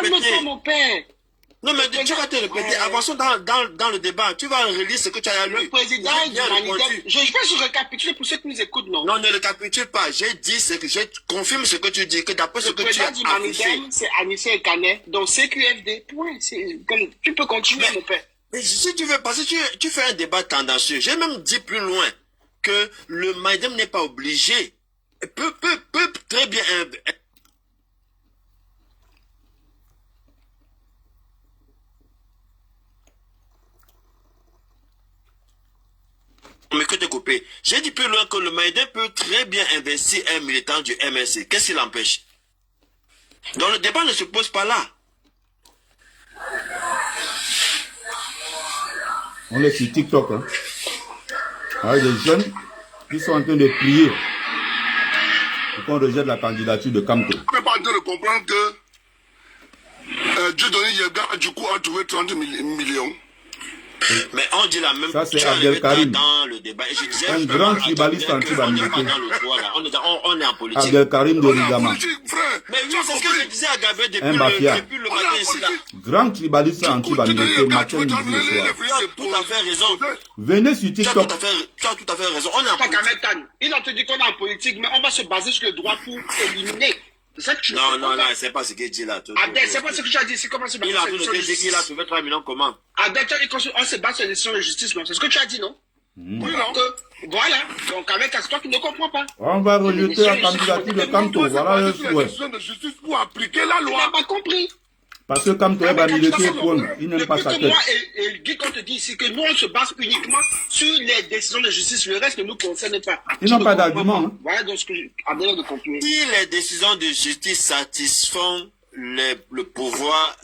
Calme-toi, mon père. Non, mais tu vas te répéter. Avançons dans le débat. Tu vas relire ce que tu as lu. Le président du Manidem. Je vais se récapituler pour ceux qui nous écoutent, non? Non, ne récapitule pas. J'ai dit ce que je confirme ce que tu dis, que d'après ce que tu as affiché. Le président du Manidem, c'est Anissé Ekanet, donc CQFD. Point. Tu peux continuer, mon père. Mais si tu veux, parce que tu fais un débat tendancieux. J'ai même dit plus loin que le Manidem n'est pas obligé. Peut très bien. Mais que te couper. J'ai dit plus loin que le Manidem peut très bien investir un militant du MSC. Qu'est-ce qui l'empêche? Donc le débat ne se pose pas là. On est sur TikTok. Hein. Avec des jeunes qui sont en train de prier pour qu'on rejette la candidature de Kamto. On n'est pas en train de comprendre que Dieudonné Yega, du coup, a trouvé 30 millions. Mais on dit la même chose. Ça, c'est Abdelkarim. Dans le débat. Et je disais, un grand tribaliste anti-bamilité. On est en politique. Abdelkarim de Rigama. Mais oui, c'est ce que je disais à Gabriel depuis le matin ici. Là. Grand tribaliste anti-bamilité, matin, midi et soir. Tu as tout à fait raison. Venez sur TikTok. Tu as tout à fait raison. On est en politique. Il a te dit qu'on est en politique, mais on va se baser sur le droit pour éliminer. Non, c'est pas ce qu'il dit là. Adèle, c'est pas ce que tu as dit, c'est comment se baser sur les décisions de justice. Il a trouvé 3 millions comment? Adèle, on se base sur les décisions de justice, non? C'est ce que tu as dit, non? Oui, non. Voilà. Donc, avec c'est toi qui ne comprends pas. On va rejeter la candidature de Kamto. Voilà le souhait. Décision de justice pour appliquer la loi. Tu n'as pas compris. Parce que Kamto est bamilité, il n'aime pas sa tête. Moi et Guy, on te dit ici que nous, on se base uniquement sur les décisions de justice. Le reste ne nous concerne pas. Ils n'ont pas d'argument. Hein. Voilà donc ce que Adèle de conclure. Si les décisions de justice satisfont le pouvoir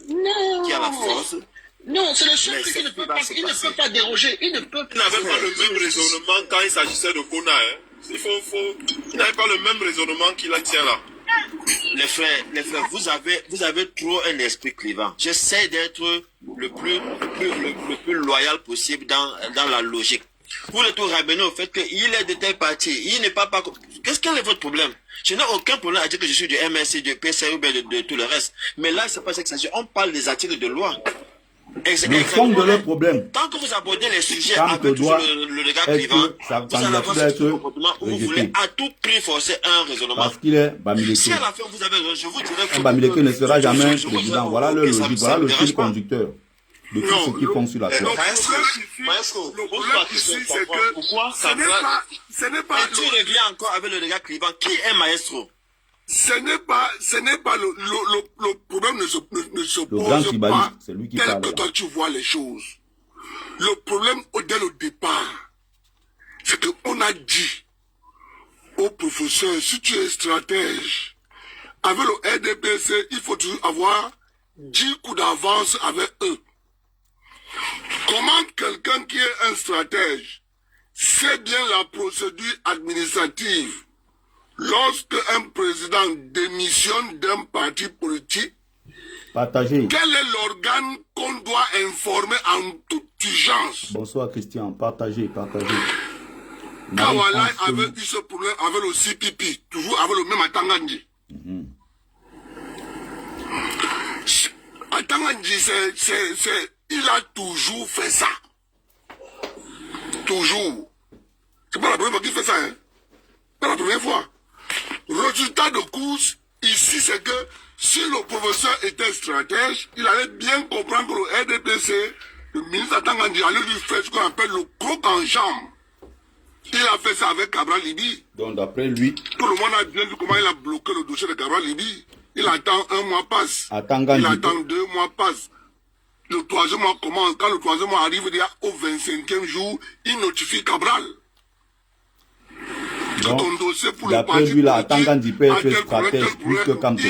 qui a la force. Non, c'est le seul truc qui ne peut pas. Il ne peut pas déroger. Il ne peut pas. Il n'avait pas le même raisonnement quand il s'agissait de Kona. Hein. Il n'avait pas le même raisonnement qu'il a tient là. Les frères, vous avez trop un esprit clivant. J'essaie d'être le plus loyal possible dans la logique. Vous le tout ramenez au fait qu'il est de tel parti. Il n'est pas. Quel est votre problème? Je n'ai aucun problème à dire que je suis du MSC, du PCA ou bien de tout le reste. Mais là, c'est pas ça que ça dit. On parle des articles de loi. Le fond de leur problème. Tant que vous abordez les sujets avec le regard clivant, vous allez avoir ce comportement où vous voulez à tout prix forcer un raisonnement. Parce qu'il est bamileke. Si à la fin vous avez raison, je vous dirais que... Un bamileke ne sera jamais un président. Voilà le logique, voilà le fil conducteur de tout ce qu'ils font sur la terre. Maestro, le problème ici, c'est que ce n'est pas... Et tu reviens encore avec le regard clivant. Qui est Maestro? Ce n'est pas le problème ne se pose pas tel que toi tu vois les choses. Le problème dès le départ, c'est qu'on a dit au professeur, si tu es stratège, avec le RDPC, il faut toujours avoir 10 coups d'avance avec eux. Comment quelqu'un qui est un stratège sait bien la procédure administrative? Lorsque un président démissionne d'un parti politique, partagez. Quel est l'organe qu'on doit informer en toute urgence? Bonsoir Christian, partagez. Kawala avait eu ce problème avec le CPP, toujours avec le même Atangandi. Atangandi, il a toujours fait ça. Toujours. C'est pas la première fois qu'il fait ça, hein? C'est pas la première fois. Résultat de course, ici, c'est que si le professeur était stratège, il allait bien comprendre que le RDPC, le ministre Atangandi, allait lui faire ce qu'on appelle le croc en jambe. Il a fait ça avec Cabral Libi. Donc, d'après lui, tout le monde a bien vu comment il a bloqué le dossier de Cabral Libi. Il attend 1 mois passe. Atangandi. Il attend 2 mois passe. Le 3e mois commence. Quand le 3e mois arrive, il y a au 25e jour, il notifie Cabral. D'après lui, là, Atangandi peut être stratège plus que Kamto.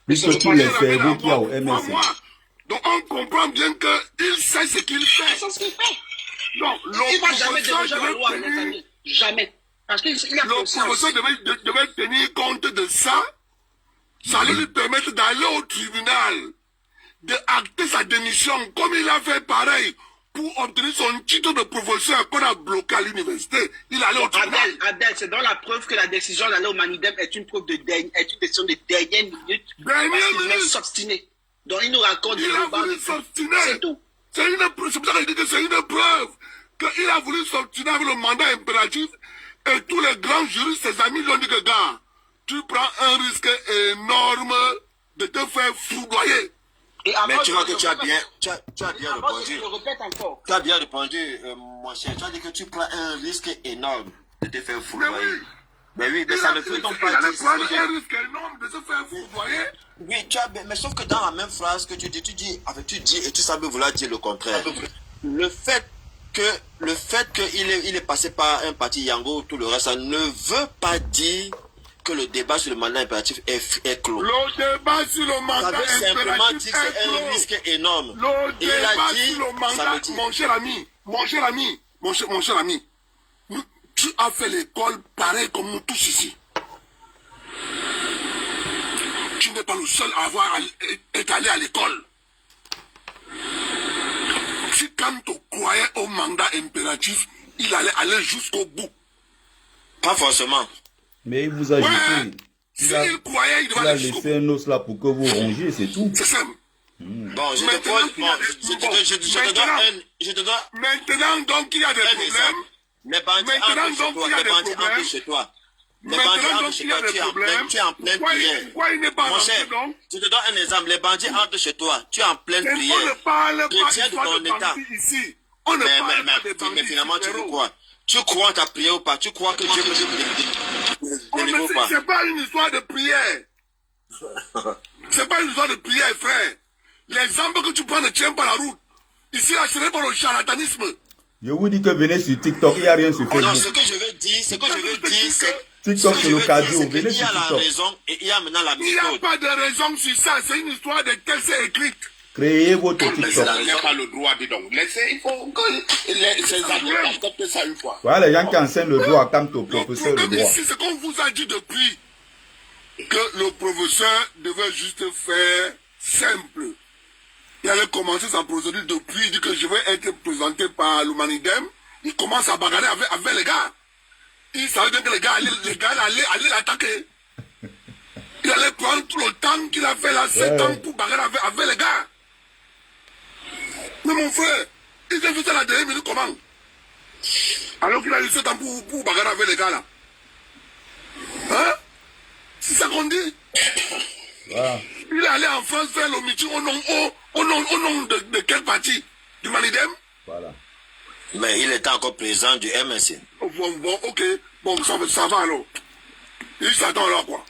Plus que tous les cerveaux qu'il y a au MSC. Donc on comprend bien qu'il sait ce qu'il fait. Non, il ne va jamais déroger la loi, mes amis. Jamais. Parce qu'il a le professeur devait tenir compte de ça. Ça allait lui permettre d'aller au tribunal, d'acter sa démission, comme il a fait pareil pour obtenir son titre de professeur qu'on a bloqué à l'université. Il allait au tribunal. Adèle, c'est dans la preuve que la décision d'aller au Manidem est une preuve est une décision de dernière minute. Dernière minute. Il s'obstiner. Donc il nous raconte. Il a voulu s'obstiner. C'est tout. C'est pour ça que je dis que c'est une preuve qu'il a voulu s'obstiner avec le mandat impératif et tous les grands juristes, ses amis, lui ont dit que gars, tu prends un risque énorme de te faire foudroyer. Mais tu vois que tu as bien répondu. Je le répète encore. Tu as bien répondu, mon cher. Tu as dit que tu prends un risque énorme de te faire foudroyer. Mais oui, mais ça ne peut donc pas dire. Il allait prendre un risque énorme de se faire foudroyer. Oui, mais sauf que dans la même phrase que tu dis et tu sembles vouloir dire le contraire. Le fait qu'il est passé par un parti Yango, tout le reste, ça ne veut pas dire que le débat sur le mandat impératif est clos. Le débat sur le mandat impératif est clos. Ça veut simplement dire que c'est un risque énorme. Le débat sur le mandat, mon cher ami, tu as fait l'école pareil comme nous tous ici. Tu n'es pas le seul à avoir été allé à l'école. Si quand tu croyais au mandat impératif, il allait aller jusqu'au bout. Pas forcément. Mais il vous a jeté. Il a laissé un os là pour que vous rongiez, c'est tout. C'est simple. Bon, je te donne. Maintenant, donc, il y a des problèmes. Les bandits entrent chez toi. Les bandits entrent chez toi. Tu es en pleine prière. Pourquoi il n'est pas Mon cher, donc? je te donne un exemple. Les bandits entrent chez toi. Tu es en pleine prière. On ne parle pas de ton état. Ici. On ne parle pas de bandits. Mais finalement, tu veux quoi? Tu crois en ta prière ou pas? Tu crois que Dieu peut te délivrer ou pas? C'est pas une histoire de prière. C'est pas une histoire de prière, frère. L'exemple que tu prends ne tient pas la route. Ici, là, ce n'est pas le charlatanisme. Je vous dis que venez sur TikTok, il n'y a rien sur Facebook. Non, ce que je veux dire, c'est TikTok, c'est l'occasion. Venez il y sur a la TikTok. raison et il y a maintenant la Il n'y a méthode. pas de raison sur ça. C'est une histoire de texte écrite. Créez votre TikTok. Il n'y a pas le droit, dis donc. Laissez, il faut que ces adultes acceptent ça une fois. Voilà les gens qui enseignent le droit quand au professeur Le le droit. ici, c'est qu'on vous a dit depuis que le professeur devait juste faire simple. Il allait commencer sa procédure depuis, il dit que je vais être présenté par l'Humanidem. Il commence à bagarrer avec les gars. Il savait bien que les gars allaient l'attaquer. Il allait prendre tout le temps qu'il a fait là, 7 ans pour bagarrer avec les gars. Mais mon frère, il s'est fait ça la dernière minute comment? Alors qu'il a eu 7 ans pour bagarrer avec les gars là. Hein? C'est ça qu'on dit? Voilà. Il est allé en France faire le meeting au nom de quel parti? Du Manidem? Voilà. Mais il était encore président du MSC. Bon, ok. Bon, ça va alors. Il s'attend là quoi.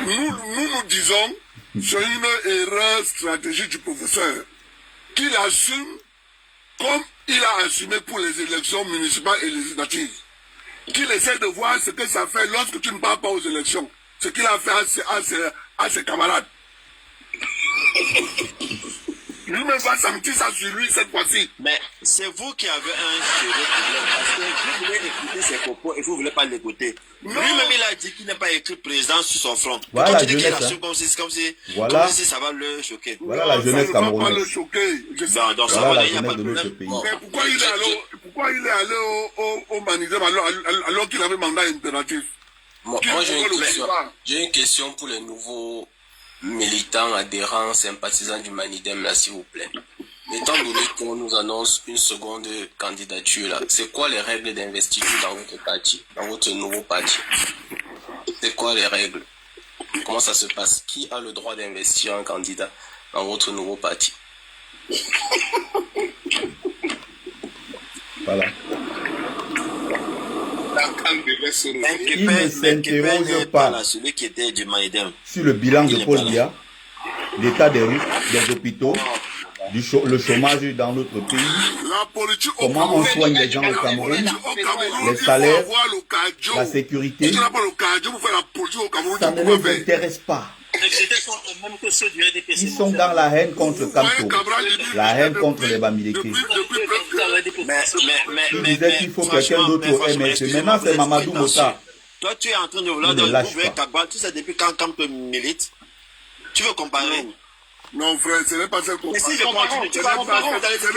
Nous disons, c'est une erreur stratégique du professeur qu'il assume comme il a assumé pour les élections municipales et législatives. Qu'il essaie de voir ce que ça fait lorsque tu ne pars pas aux élections. Ce qu'il a fait à ses camarades. Lui-même va sentir ça sur lui cette fois-ci. Mais c'est vous qui avez un sérieux problème. Parce que vous voulez écouter ses propos et vous ne voulez pas l'écouter. Lui-même, il a dit qu'il n'est pas écrit président sur son front. Voilà quand la tu dis qu'il jeunesse. assume comme si ça va le choquer. Voilà la jeunesse Ça ne va pas le camerounaise. choquer. Je sais. Non, dans ce Voilà moment, la il n'y a pas jeunesse de de notre problème. pays. Bon. Mais pourquoi il est allé au Manidem alors qu'il avait mandat impératif? Moi, j'ai une question pour les nouveaux militants, adhérents, sympathisants du Manidem, là, s'il vous plaît. Étant donné qu'on nous annonce une seconde candidature, là, c'est quoi les règles d'investiture dans votre parti, dans votre nouveau parti? C'est quoi les règles? Comment ça se passe? Qui a le droit d'investir un candidat dans votre nouveau parti? Voilà. Il ne s'interroge pas celui qui était du Manidem. sur le bilan de Paul Biya, l'état des routes, des hôpitaux, le chômage dans notre pays, La politique au comment on Cameroun, soigne les gens au Cameroun, au Cameroun, les il faut salaires, avoir le cardio. la sécurité. Si tu n'as pas le cardio pour faire la politique au Cameroun, Ça tu ne peux pas les faire. intéresse pas. Même que ceux du RDPC. Ils sont dans la haine contre Kamto, la haine contre les Bamileke. Il disait qu'il faut quelqu'un d'autre au MSC. Maintenant, c'est Mamadou Mota. Toi, tu es en train de vouloir Ne lâche ouvrir pas. Kabal, tu sais depuis quand Kamto milite. Tu veux comparer? Non, frère, ce n'est pas cette Mais comparaison. si je continue, tu vas comprendre, vous allez dire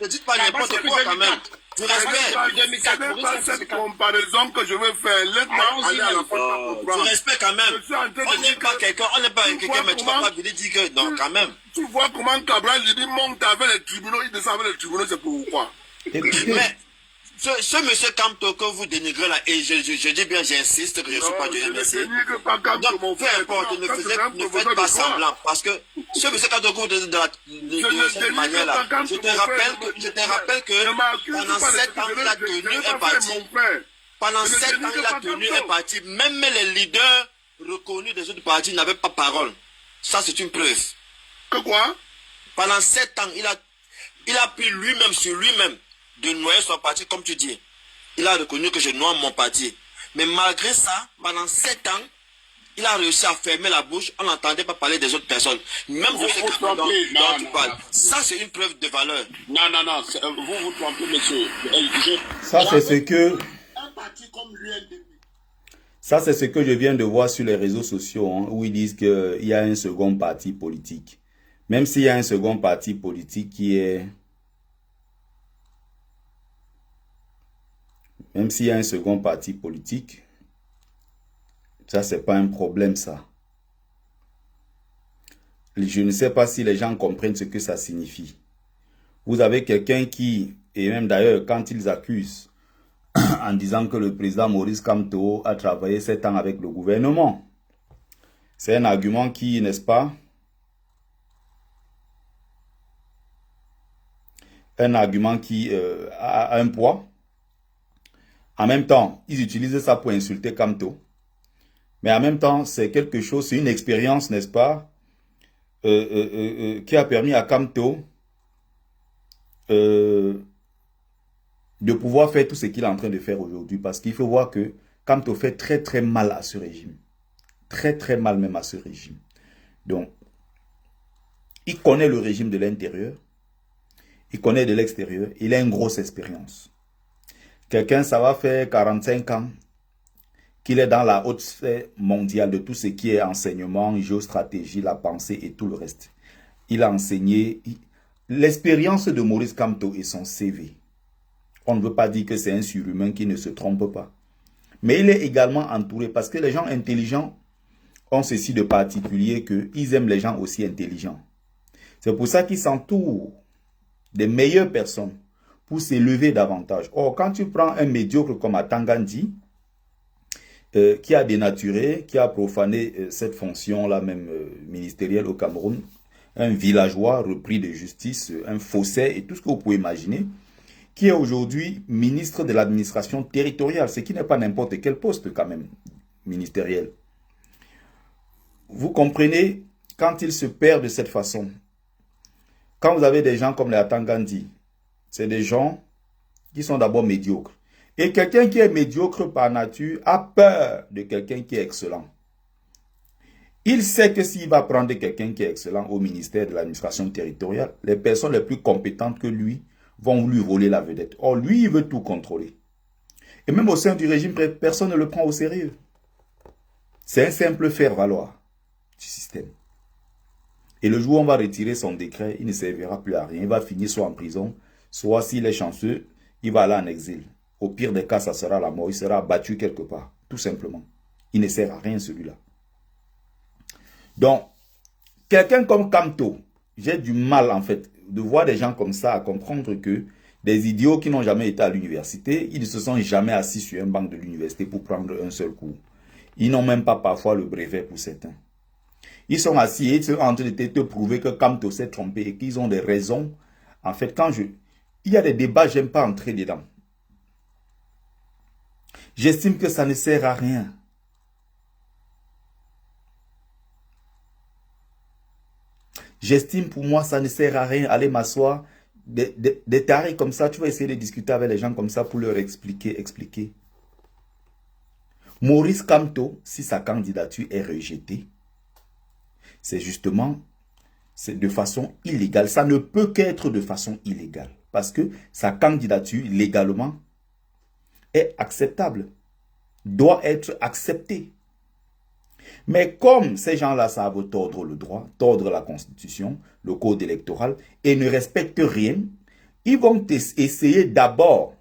ne dites pas n'importe quoi quand même. Du respect. Ce n'est pas cette comparaison que je veux faire. Laisse-moi aller à la fin. Du respect quand même. On n'est pas quelqu'un, mais tu vas pas venir dire que non, quand même. Tu vois comment Cabral, il dit monte avec les tribunaux, il descend avec les tribunaux, c'est pourquoi. Mais ce monsieur Kamto que vous dénigrez là, et je dis bien, j'insiste que je ne suis pas du MSC. Donc, peu importe, ne faites pas semblant. Parce que ce monsieur Kamto que vous dénigrez de cette manière-là, je te rappelle que pendant 7 ans, il a tenu un parti. Pendant 7 ans, il a tenu un parti. Même les leaders reconnus des autres partis n'avaient pas parole. Ça, c'est une preuve. Que quoi? Pendant 7 ans, il a pris lui-même sur lui-même de noyer son parti, comme tu dis. Il a reconnu que je noie mon parti. Mais malgré ça, pendant 7 ans, il a réussi à fermer la bouche. On n'entendait pas parler des autres personnes. Même de ce dont tu parles. Ça, c'est une preuve de valeur. Non, vous trompez, monsieur. Ça, c'est ce que... Un parti comme l'UNDP. Ça, c'est ce que je viens de voir sur les réseaux sociaux, hein, où ils disent qu'il y a un second parti politique. Même s'il y a un second parti politique qui est... Même s'il y a un second parti politique, ça, c'est pas un problème, ça. Je ne sais pas si les gens comprennent ce que ça signifie. Vous avez quelqu'un qui, et même d'ailleurs, quand ils accusent, en disant que le président Maurice Kamto a travaillé 7 ans avec le gouvernement, c'est un argument qui, n'est-ce pas, un argument qui a un poids. En même temps, ils utilisent ça pour insulter Kamto. Mais en même temps, c'est quelque chose, c'est une expérience, n'est-ce pas, qui a permis à Kamto de pouvoir faire tout ce qu'il est en train de faire aujourd'hui. Parce qu'il faut voir que Kamto fait très très mal à ce régime. Très très mal même à ce régime. Donc, il connaît le régime de l'intérieur. Il connaît de l'extérieur. Il a une grosse expérience. Quelqu'un, ça va faire 45 ans qu'il est dans la haute sphère mondiale de tout ce qui est enseignement, géostratégie, la pensée et tout le reste. Il a enseigné. L'expérience de Maurice Kamto et son CV. On ne veut pas dire que c'est un surhumain qui ne se trompe pas. Mais il est également entouré parce que les gens intelligents ont ceci de particulier qu'ils aiment les gens aussi intelligents. C'est pour ça qu'ils s'entourent des meilleures personnes pour s'élever davantage. Or, quand tu prends un médiocre comme Atangandi, qui a dénaturé, qui a profané cette fonction-là même ministérielle au Cameroun, un villageois repris de justice, un faussaire et tout ce que vous pouvez imaginer, qui est aujourd'hui ministre de l'administration territoriale, ce qui n'est pas n'importe quel poste quand même ministériel. Vous comprenez, quand il se perd de cette façon, quand vous avez des gens comme les Atangandi, c'est des gens qui sont d'abord médiocres. Et quelqu'un qui est médiocre par nature a peur de quelqu'un qui est excellent. Il sait que s'il va prendre quelqu'un qui est excellent au ministère de l'administration territoriale, les personnes les plus compétentes que lui vont lui voler la vedette. Or, lui, il veut tout contrôler. Et même au sein du régime, personne ne le prend au sérieux. C'est un simple faire-valoir du système. Et le jour où on va retirer son décret, il ne servira plus à rien. Il va finir soit en prison, soit s'il est chanceux, il va aller en exil. Au pire des cas, ça sera la mort. Il sera abattu quelque part, tout simplement. Il ne sert à rien celui-là. Donc, quelqu'un comme Kamto, j'ai du mal en fait de voir des gens comme ça à comprendre que des idiots qui n'ont jamais été à l'université, ils ne se sont jamais assis sur un banc de l'université pour prendre un seul cours. Ils n'ont même pas parfois le brevet pour certains. Ils sont assis et ils sont en train de te prouver que Kamto s'est trompé et qu'ils ont des raisons. En fait, il y a des débats, je n'aime pas entrer dedans. J'estime que ça ne sert à rien. J'estime pour moi, ça ne sert à rien. Aller m'asseoir, des tarés comme ça, tu vas essayer de discuter avec les gens comme ça pour leur expliquer. Maurice Kamto, si sa candidature est rejetée, c'est justement de façon illégale. Ça ne peut qu'être de façon illégale. Parce que sa candidature, légalement, est acceptable. Doit être acceptée. Mais comme ces gens-là savent tordre le droit, tordre la constitution, le code électoral, et ne respectent rien, ils vont essayer d'abord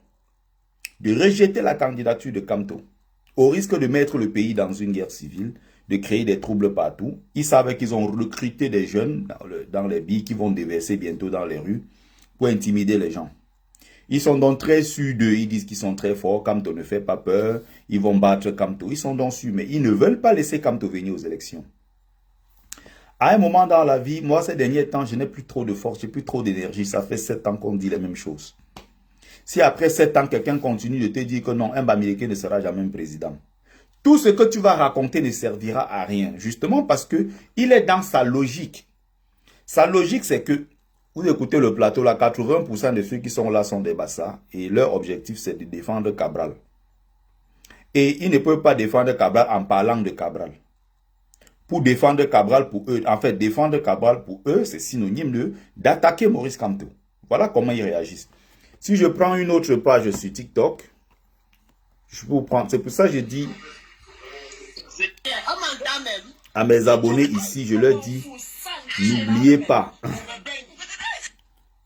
de rejeter la candidature de Kamto, au risque de mettre le pays dans une guerre civile, de créer des troubles partout. Ils savaient qu'ils ont recruté des jeunes dans les billes qui vont déverser bientôt dans les rues pour intimider les gens. Ils sont donc très sûrs d'eux, ils disent qu'ils sont très forts, Kamto ne fait pas peur, ils vont battre Kamto. Ils sont donc sûrs, mais ils ne veulent pas laisser Kamto venir aux élections. À un moment dans la vie, moi ces derniers temps, je n'ai plus trop de force, je n'ai plus trop d'énergie, ça fait 7 ans qu'on dit les mêmes choses. Si après 7 ans, quelqu'un continue de te dire que non, un Bamileke ne sera jamais président, tout ce que tu vas raconter ne servira à rien, justement parce que il est dans sa logique. Sa logique, c'est que, vous écoutez le plateau, là, 80% de ceux qui sont là sont des bassards, et leur objectif, c'est de défendre Cabral. Et ils ne peuvent pas défendre Cabral en parlant de Cabral. Pour défendre Cabral pour eux, en fait, défendre Cabral pour eux, c'est synonyme d'attaquer Maurice Kamto. Voilà comment ils réagissent. Si je prends une autre page sur TikTok, je peux prendre, c'est pour ça que je dis à mes abonnés ici, je leur dis, n'oubliez pas.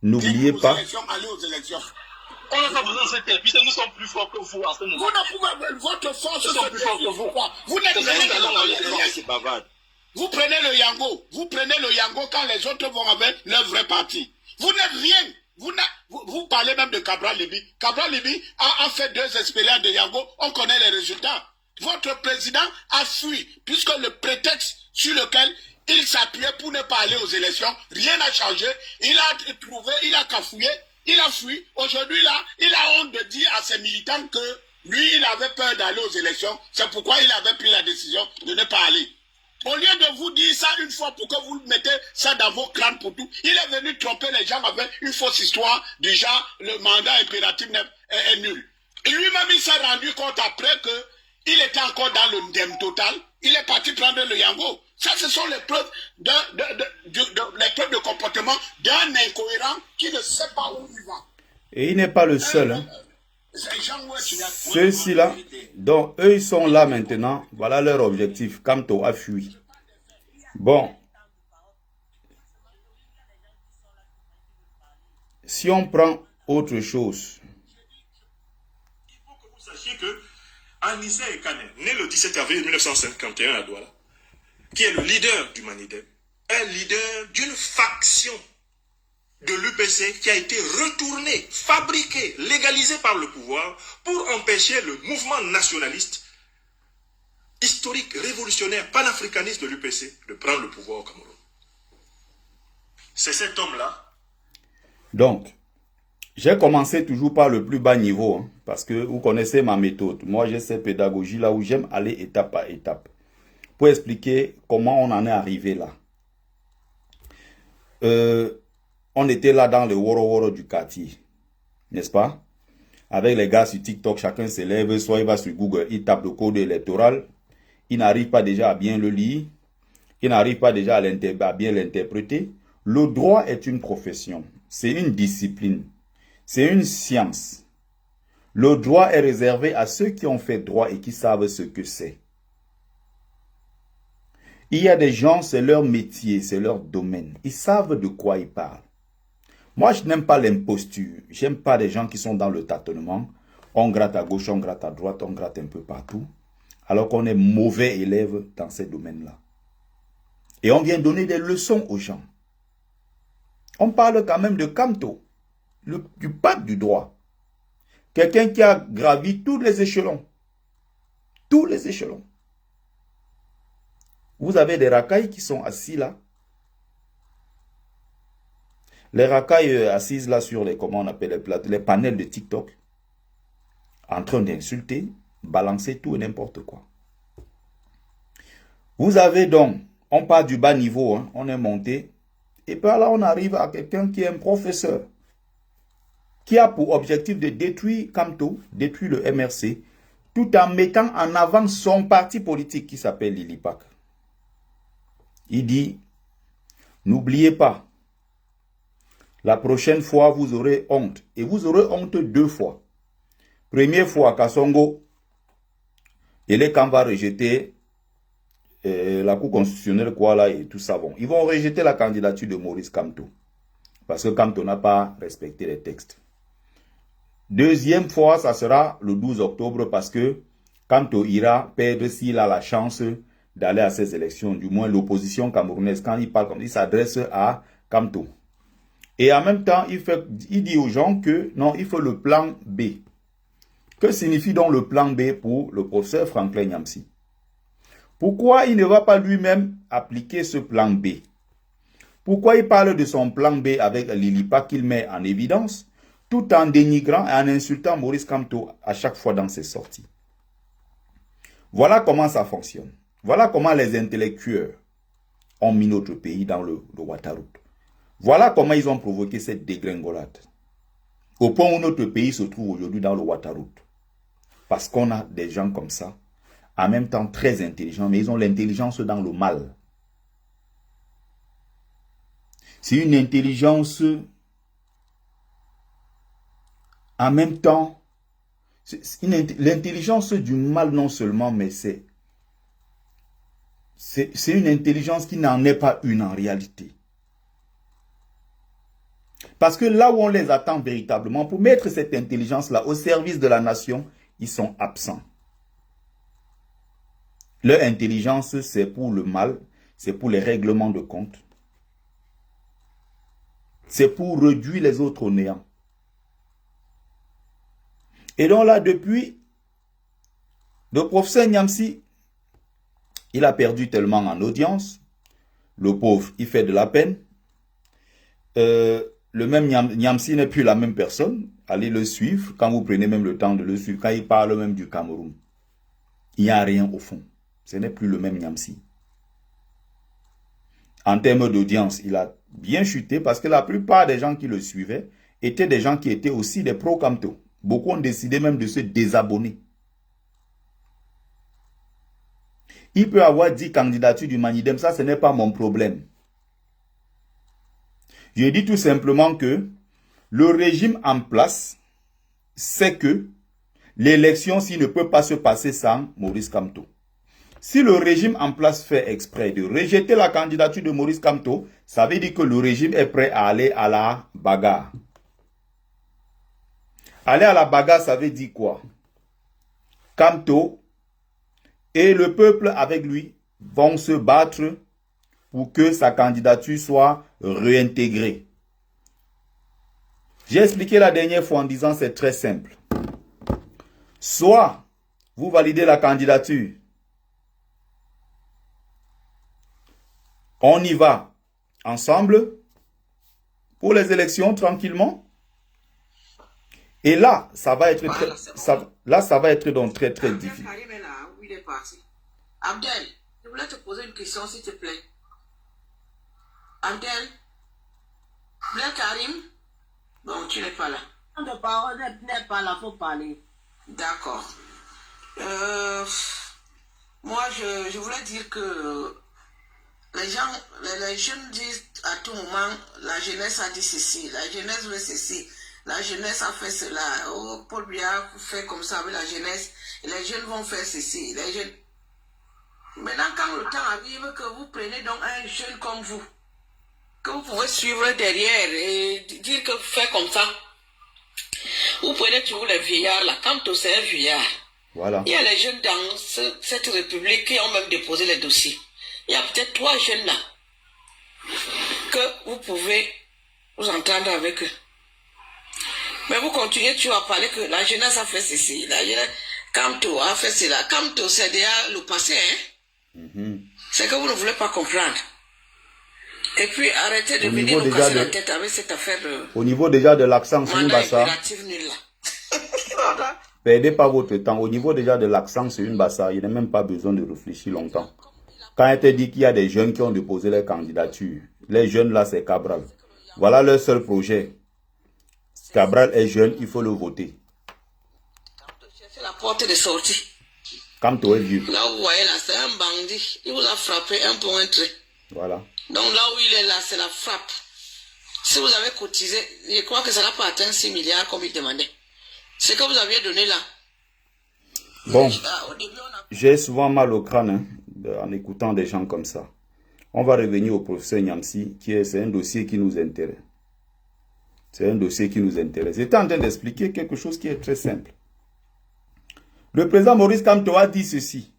N'oubliez pas. On n'a pas besoin de cette épice, nous sommes plus forts que vous en ce moment. Votre force, nous sommes plus forts que vous. Vous n'êtes rien. Vous prenez le Yango quand les autres vont avec leur vrai parti. Vous n'êtes rien. Vous parlez même de Cabral Libi. Cabral Libi a fait 2 expériences de Yango. On connaît les résultats. Votre président a fui, puisque le prétexte sur lequel il s'appuyait pour ne pas aller aux élections, rien n'a changé. Il a trouvé, il a cafouillé, il a fui. Aujourd'hui, là, il a honte de dire à ses militants que lui, il avait peur d'aller aux élections. C'est pourquoi il avait pris la décision de ne pas aller. Au lieu de vous dire ça une fois pour que vous mettez ça dans vos crânes pour tout, il est venu tromper les gens avec une fausse histoire du genre le mandat impératif est nul. Lui-même, il s'est rendu compte après qu'il était encore dans le ndem total. Il est parti prendre le Yango. Ça, ce sont les preuves de comportement d'un incohérent qui ne sait pas où il va. Et il n'est pas le seul. Hein. Ceux-ci là, donc eux ils sont là maintenant, voilà leur objectif. Kamto a fui. Bon, si on prend autre chose. Il faut que vous sachiez que Anissé Ekane, né le 17 avril 1951 à Douala, qui est le leader du Manidem, un leader d'une faction de l'UPC qui a été retourné, fabriqué, légalisé par le pouvoir pour empêcher le mouvement nationaliste, historique, révolutionnaire, panafricaniste de l'UPC de prendre le pouvoir au Cameroun. C'est cet homme-là. Donc, j'ai commencé toujours par le plus bas niveau, hein, parce que vous connaissez ma méthode. Moi, j'ai cette pédagogie là où j'aime aller étape par étape pour expliquer comment on en est arrivé là. On était là dans le Woro du quartier, n'est-ce pas? Avec les gars sur TikTok, chacun se lève, soit il va sur Google, il tape le code électoral, il n'arrive pas déjà à bien le lire, il n'arrive pas déjà à bien l'interpréter. Le droit est une profession, c'est une discipline, c'est une science. Le droit est réservé à ceux qui ont fait droit et qui savent ce que c'est. Il y a des gens, c'est leur métier, c'est leur domaine. Ils savent de quoi ils parlent. Moi, je n'aime pas l'imposture. J'aime pas les gens qui sont dans le tâtonnement. On gratte à gauche, on gratte à droite, on gratte un peu partout. Alors qu'on est mauvais élève dans ces domaines-là. Et on vient donner des leçons aux gens. On parle quand même de Kamto, du pape du droit. Quelqu'un qui a gravi tous les échelons. Tous les échelons. Vous avez des racailles qui sont assis là. Les racailles assises là sur les, comment on appelle les panels de TikTok, en train d'insulter, balancer tout et n'importe quoi. Vous avez donc, on part du bas niveau, hein, on est monté, et par là on arrive à quelqu'un qui est un professeur, qui a pour objectif de détruire Kamto, détruire le MRC, tout en mettant en avant son parti politique qui s'appelle Lilipak. Il dit, n'oubliez pas, la prochaine fois, vous aurez honte. Et vous aurez honte 2 fois. Première fois, Kassongo, Elekan va rejeter la Cour constitutionnelle, quoi, là, et tout ça. Bon, ils vont rejeter la candidature de Maurice Kamto. Parce que Kamto n'a pas respecté les textes. Deuxième fois, ça sera le 12 octobre parce que Kamto ira perdre s'il a la chance d'aller à ces élections. Du moins, l'opposition camerounaise, quand il parle comme il s'adresse à Kamto. Et en même temps, il dit aux gens que non, il faut le plan B. Que signifie donc le plan B pour le professeur Franklin Nyamsi? Pourquoi il ne va pas lui-même appliquer ce plan B? Pourquoi il parle de son plan B avec Lilipa qu'il met en évidence, tout en dénigrant et en insultant Maurice Kamto à chaque fois dans ses sorties? Voilà comment ça fonctionne. Voilà comment les intellectuels ont mis notre pays dans le Ouattara. Voilà comment ils ont provoqué cette dégringolade. Au point où notre pays se trouve aujourd'hui dans le Ouattara. Parce qu'on a des gens comme ça, en même temps très intelligents, mais ils ont l'intelligence dans le mal. C'est une intelligence en même temps, l'intelligence du mal non seulement, mais c'est une intelligence qui n'en est pas une en réalité. Parce que là où on les attend véritablement, pour mettre cette intelligence-là au service de la nation, ils sont absents. Leur intelligence, c'est pour le mal, c'est pour les règlements de compte. C'est pour réduire les autres au néant. Et donc là, depuis, le professeur Nyamsi, il a perdu tellement en audience. Le pauvre, il fait de la peine. Le même Nyamsi n'est plus la même personne. Allez le suivre, quand vous prenez même le temps de le suivre, quand il parle même du Cameroun. Il n'y a rien au fond. Ce n'est plus le même Nyamsi. En termes d'audience, il a bien chuté parce que la plupart des gens qui le suivaient étaient des gens qui étaient aussi des pro-Kamto. Beaucoup ont décidé même de se désabonner. Il peut avoir 10 candidatures du Manidem, ça ce n'est pas mon problème. Je dis tout simplement que le régime en place sait que l'élection, s'il ne peut pas se passer sans Maurice Kamto. Si le régime en place fait exprès de rejeter la candidature de Maurice Kamto, ça veut dire que le régime est prêt à aller à la bagarre. Aller à la bagarre, ça veut dire quoi? Kamto et le peuple avec lui vont se battre pour que sa candidature soit réintégrée. J'ai expliqué la dernière fois en disant c'est très simple. Soit vous validez la candidature, on y va ensemble pour les élections tranquillement. Et là, ça va être ça va être donc très difficile. Karim est là, où il est parti. Abdel, je voulais te poser une question s'il te plaît. Abdel, Abdel Karim, bon, tu n'es pas là. De parole n'est pas là, faut parler. D'accord. Moi, je voulais dire que les jeunes disent à tout moment, la jeunesse a dit ceci, la jeunesse veut ceci, la jeunesse a fait cela, oh, Paul Biya fait comme ça avec la jeunesse, et les jeunes vont faire ceci, les jeunes. Maintenant, quand le temps arrive, que vous prenez donc un jeune comme vous, que vous pouvez suivre derrière et dire que fait comme ça, vous prenez toujours les vieillards là, quand c'est un vieillard. Voilà. Il y a les jeunes dans cette république qui ont même déposé les dossiers. Il y a peut-être 3 jeunes là que vous pouvez vous entendre avec eux. Mais vous continuez toujours à parler que la jeunesse a fait ceci, la jeunesse, Kamto a fait cela. Kamto, c'est déjà le passé, hein? C'est que vous ne voulez pas comprendre. Et puis arrêtez de venir nous casser la tête avec cette affaire de... Au niveau déjà de l'accent, c'est une bassa. Perdez pas votre temps. Au niveau déjà de l'accent, c'est une bassa. Il n'y a même pas besoin de réfléchir longtemps. Quand elle te dit qu'il y a des jeunes qui ont déposé leur candidature, les jeunes là, c'est Cabral. Voilà leur seul projet. Cabral est jeune, il faut le voter. C'est la porte de sortie. Kamto est vieux. Là où vous voyez là, c'est un bandit. Il vous a frappé un pour un trait. Voilà. Donc là où il est là, c'est la frappe. Si vous avez cotisé, je crois que ça n'a pas atteint 6 milliards comme il demandait. Ce que vous aviez donné là. Bon, j'ai souvent mal au crâne. Hein. en écoutant des gens comme ça. On va revenir au professeur Nyamsi, c'est un dossier qui nous intéresse. C'est un dossier qui nous intéresse. J'étais en train d'expliquer quelque chose qui est très simple. Le président Maurice Kamto a dit ceci.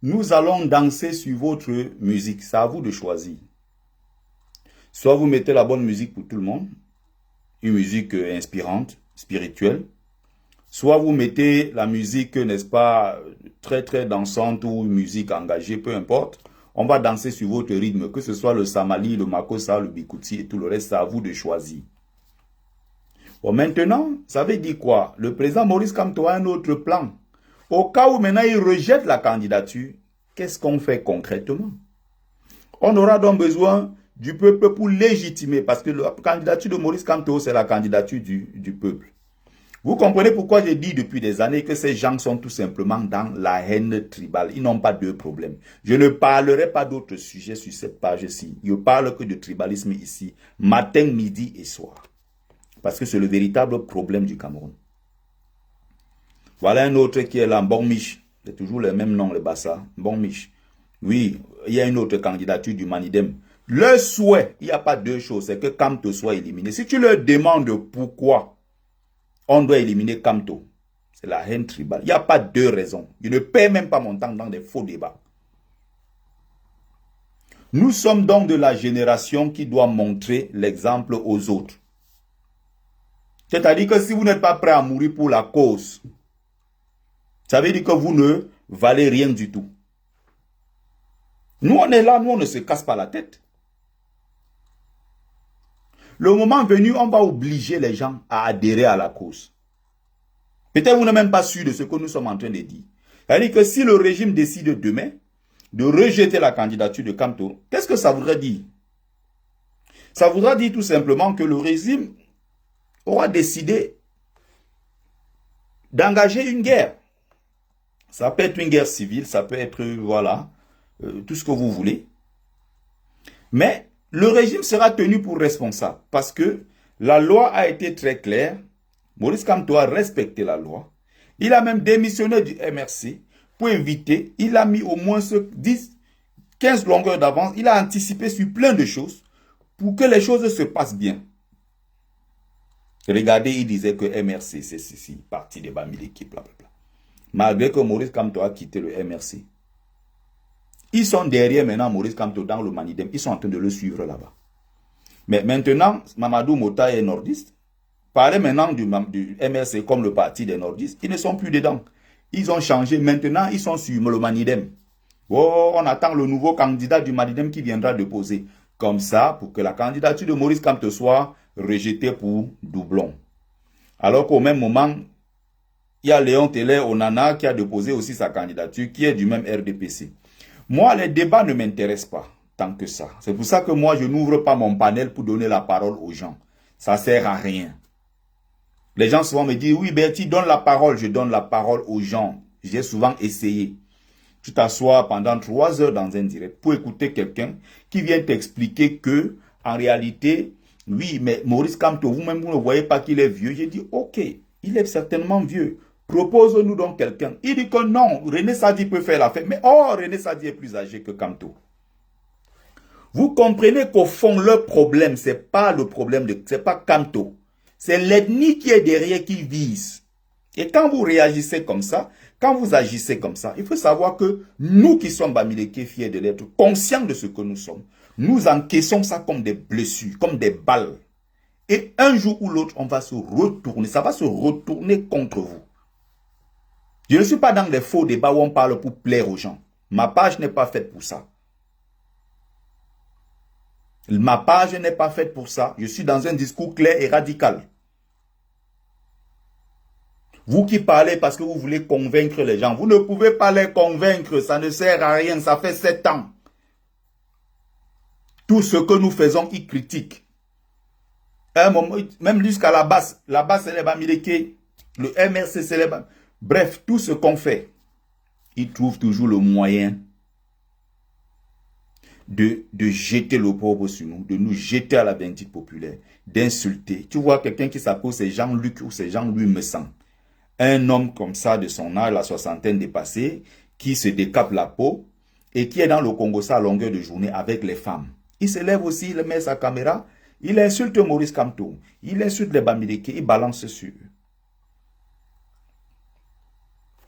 Nous allons danser sur votre musique. C'est à vous de choisir. Soit vous mettez la bonne musique pour tout le monde, une musique inspirante, spirituelle. Soit vous mettez la musique, n'est-ce pas, très très dansante ou une musique engagée, peu importe. On va danser sur votre rythme, que ce soit le Samali, le Makossa, le Bikuti et tout le reste, c'est à vous de choisir. Bon, maintenant, ça veut dire quoi? Le président Maurice Kamto a un autre plan. Au cas où maintenant il rejette la candidature, qu'est-ce qu'on fait concrètement? On aura donc besoin du peuple pour légitimer, parce que la candidature de Maurice Kamto, c'est la candidature du peuple. Vous comprenez pourquoi j'ai dit depuis des années que ces gens sont tout simplement dans la haine tribale. Ils n'ont pas de problème. Je ne parlerai pas d'autres sujets sur cette page-ci. Je parle que de tribalisme ici, matin, midi et soir. Parce que c'est le véritable problème du Cameroun. Voilà un autre qui est là, Mbongmish. C'est toujours le même nom, le Bassa. Mbongmish. Oui, il y a une autre candidature du Manidem. Le souhait, il n'y a pas deux choses, c'est que Kamto soit éliminé. Si tu leur demandes pourquoi on doit éliminer Kamto, c'est la haine tribale. Il n'y a pas deux raisons. Je ne perds même pas mon temps dans des faux débats. Nous sommes donc de la génération qui doit montrer l'exemple aux autres. C'est-à-dire que si vous n'êtes pas prêt à mourir pour la cause, ça veut dire que vous ne valez rien du tout. Nous, on est là, nous, on ne se casse pas la tête. Le moment venu, on va obliger les gens à adhérer à la cause. Peut-être vous n'êtes même pas sûr de ce que nous sommes en train de dire. C'est-à-dire que si le régime décide demain de rejeter la candidature de Kamto, qu'est-ce que ça voudrait dire? Ça voudrait dire tout simplement que le régime aura décidé d'engager une guerre. Ça peut être une guerre civile, ça peut être, voilà, tout ce que vous voulez. Mais le régime sera tenu pour responsable parce que la loi a été très claire. Maurice Kamto a respecté la loi. Il a même démissionné du MRC pour éviter. Il a mis au moins 10-15 longueurs d'avance. Il a anticipé sur plein de choses pour que les choses se passent bien. Regardez, il disait que MRC, c'est ceci, parti des Bamileke, blablabla. Malgré que Maurice Kamto a quitté le MRC. Ils sont derrière maintenant Maurice Kamto dans le Manidem. Ils sont en train de le suivre là-bas. Mais maintenant, Mamadou Mota est nordiste. Parlez maintenant du MRC comme le parti des nordistes. Ils ne sont plus dedans. Ils ont changé. Maintenant, ils sont sur le Manidem. Oh, on attend le nouveau candidat du Manidem qui viendra déposer. Comme ça, pour que la candidature de Maurice Kamto soit rejetée pour doublon. Alors qu'au même moment, il y a Léon Télé Onana qui a déposé aussi sa candidature, qui est du même RDPC. Moi, les débats ne m'intéressent pas tant que ça. C'est pour ça que moi, je n'ouvre pas mon panel pour donner la parole aux gens. Ça ne sert à rien. Les gens souvent me disent, oui, Bertie, donne la parole. Je donne la parole aux gens. J'ai souvent essayé. Tu t'assois pendant 3 heures dans un direct pour écouter quelqu'un qui vient t'expliquer que, en réalité, oui, mais Maurice Kamto, vous-même, vous ne voyez pas qu'il est vieux. J'ai dit, ok, il est certainement vieux. Propose-nous donc quelqu'un. Il dit que non, René Sadi peut faire l'affaire. Mais René Sadi est plus âgé que Kamto. Vous comprenez qu'au fond, le problème, ce n'est pas le problème de... C'est pas Kamto. C'est l'ethnie qui est derrière qui vise. Et quand vous réagissez comme ça, quand vous agissez comme ça, il faut savoir que nous qui sommes Bamileke, fiers de l'être, conscients de ce que nous sommes, nous encaissons ça comme des blessures, comme des balles. Et un jour ou l'autre, on va se retourner. Ça va se retourner contre vous. Je ne suis pas dans des faux débats où on parle pour plaire aux gens. Ma page n'est pas faite pour ça. Ma page n'est pas faite pour ça. Je suis dans un discours clair et radical. Vous qui parlez parce que vous voulez convaincre les gens, vous ne pouvez pas les convaincre. Ça ne sert à rien. Ça fait 7 ans. Tout ce que nous faisons, ils critiquent. Un moment, même jusqu'à la base c'est les Bamileke. Le MRC, c'est les Bamileke. Bref, tout ce qu'on fait, ils trouvent toujours le moyen de jeter le pauvre sur nous, de nous jeter à la vindicte populaire, d'insulter. Tu vois quelqu'un qui s'appelle c'est Jean-Luc ou c'est Jean-Louis Messan. Un homme comme ça, de son âge, la soixantaine dépassée, qui se décape la peau et qui est dans le Congo ça à longueur de journée avec les femmes. Il se lève aussi, il met sa caméra, il insulte Maurice Kamto, il insulte les Bamileke, il balance sur eux.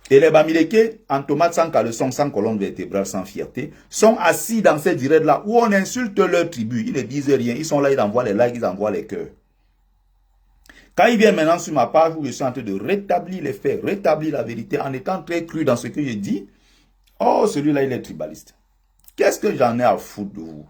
Et les Bamileke, en tomate sans caleçon, sans colonne vertébrale, sans fierté, sont assis dans ces directs-là où on insulte leur tribu. Ils ne disent rien, ils sont là, ils envoient les likes, ils envoient les cœurs. Quand ils viennent maintenant sur ma page où je suis en train de rétablir les faits, rétablir la vérité en étant très cru dans ce que je dis, oh, celui-là, il est tribaliste. Qu'est-ce que j'en ai à foutre de vous?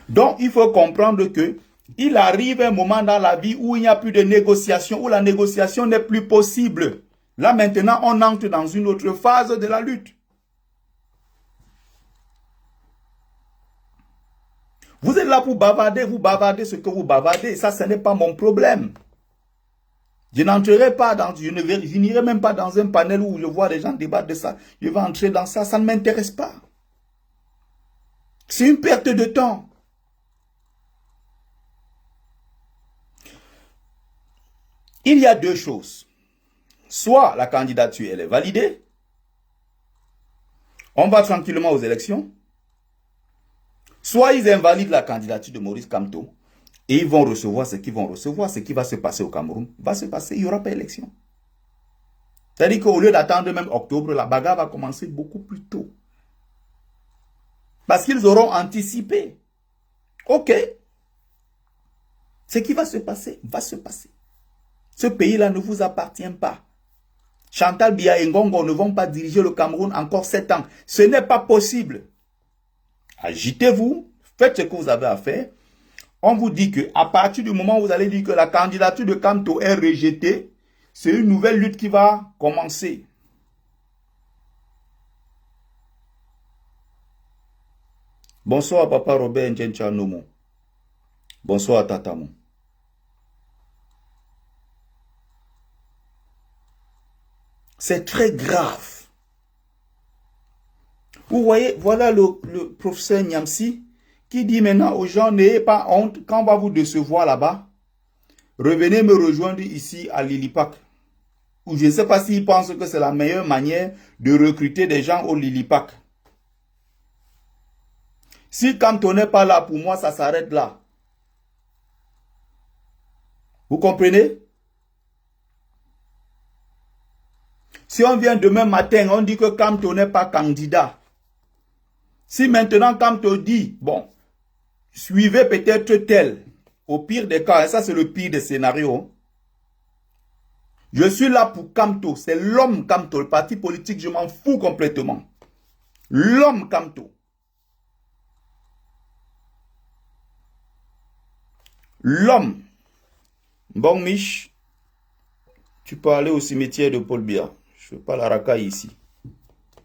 Donc, il faut comprendre que il arrive un moment dans la vie où il n'y a plus de négociation, où la négociation n'est plus possible. Là, maintenant, on entre dans une autre phase de la lutte. Vous êtes là pour bavarder, vous bavardez ce que vous bavardez. Ça, ce n'est pas mon problème. Je n'entrerai pas dans, je n'irai même pas dans un panel où je vois des gens débattre de ça. Je vais entrer dans ça, ça ne m'intéresse pas. C'est une perte de temps. Il y a deux choses. Soit la candidature, elle est validée. On va tranquillement aux élections. Soit ils invalident la candidature de Maurice Kamto et ils vont recevoir ce qu'ils vont recevoir. Ce qui va se passer au Cameroun va se passer. Il n'y aura pas d'élection. C'est-à-dire qu'au lieu d'attendre même octobre, la bagarre va commencer beaucoup plus tôt. Parce qu'ils auront anticipé. Ok. Ce qui va se passer, va se passer. Ce pays-là ne vous appartient pas. Chantal Biya et Ngongo ne vont pas diriger le Cameroun encore 7 ans. Ce n'est pas possible. Agitez-vous, faites ce que vous avez à faire. On vous dit qu'à partir du moment où vous allez dire que la candidature de Kamto est rejetée, c'est une nouvelle lutte qui va commencer. Bonsoir Papa Robert Ndjenchanomo. Bonsoir Tatamo. C'est très grave. Vous voyez, voilà le professeur Nyamsi qui dit maintenant aux gens, n'ayez pas honte, quand on va vous décevoir là-bas, revenez me rejoindre ici à Lilipak. Ou je ne sais pas s'ils pensent que c'est la meilleure manière de recruter des gens au Lilipak. Si quand on n'est pas là, pour moi, ça s'arrête là. Vous comprenez? Si on vient demain matin, on dit que Kamto n'est pas candidat. Si maintenant Kamto dit, bon, suivez peut-être tel, au pire des cas, et ça c'est le pire des scénarios, je suis là pour Kamto, c'est l'homme Kamto, le parti politique, je m'en fous complètement. L'homme Kamto. L'homme. Bon, Mich, tu peux aller au cimetière de Paul Biya. Je ne fais pas la racaille ici.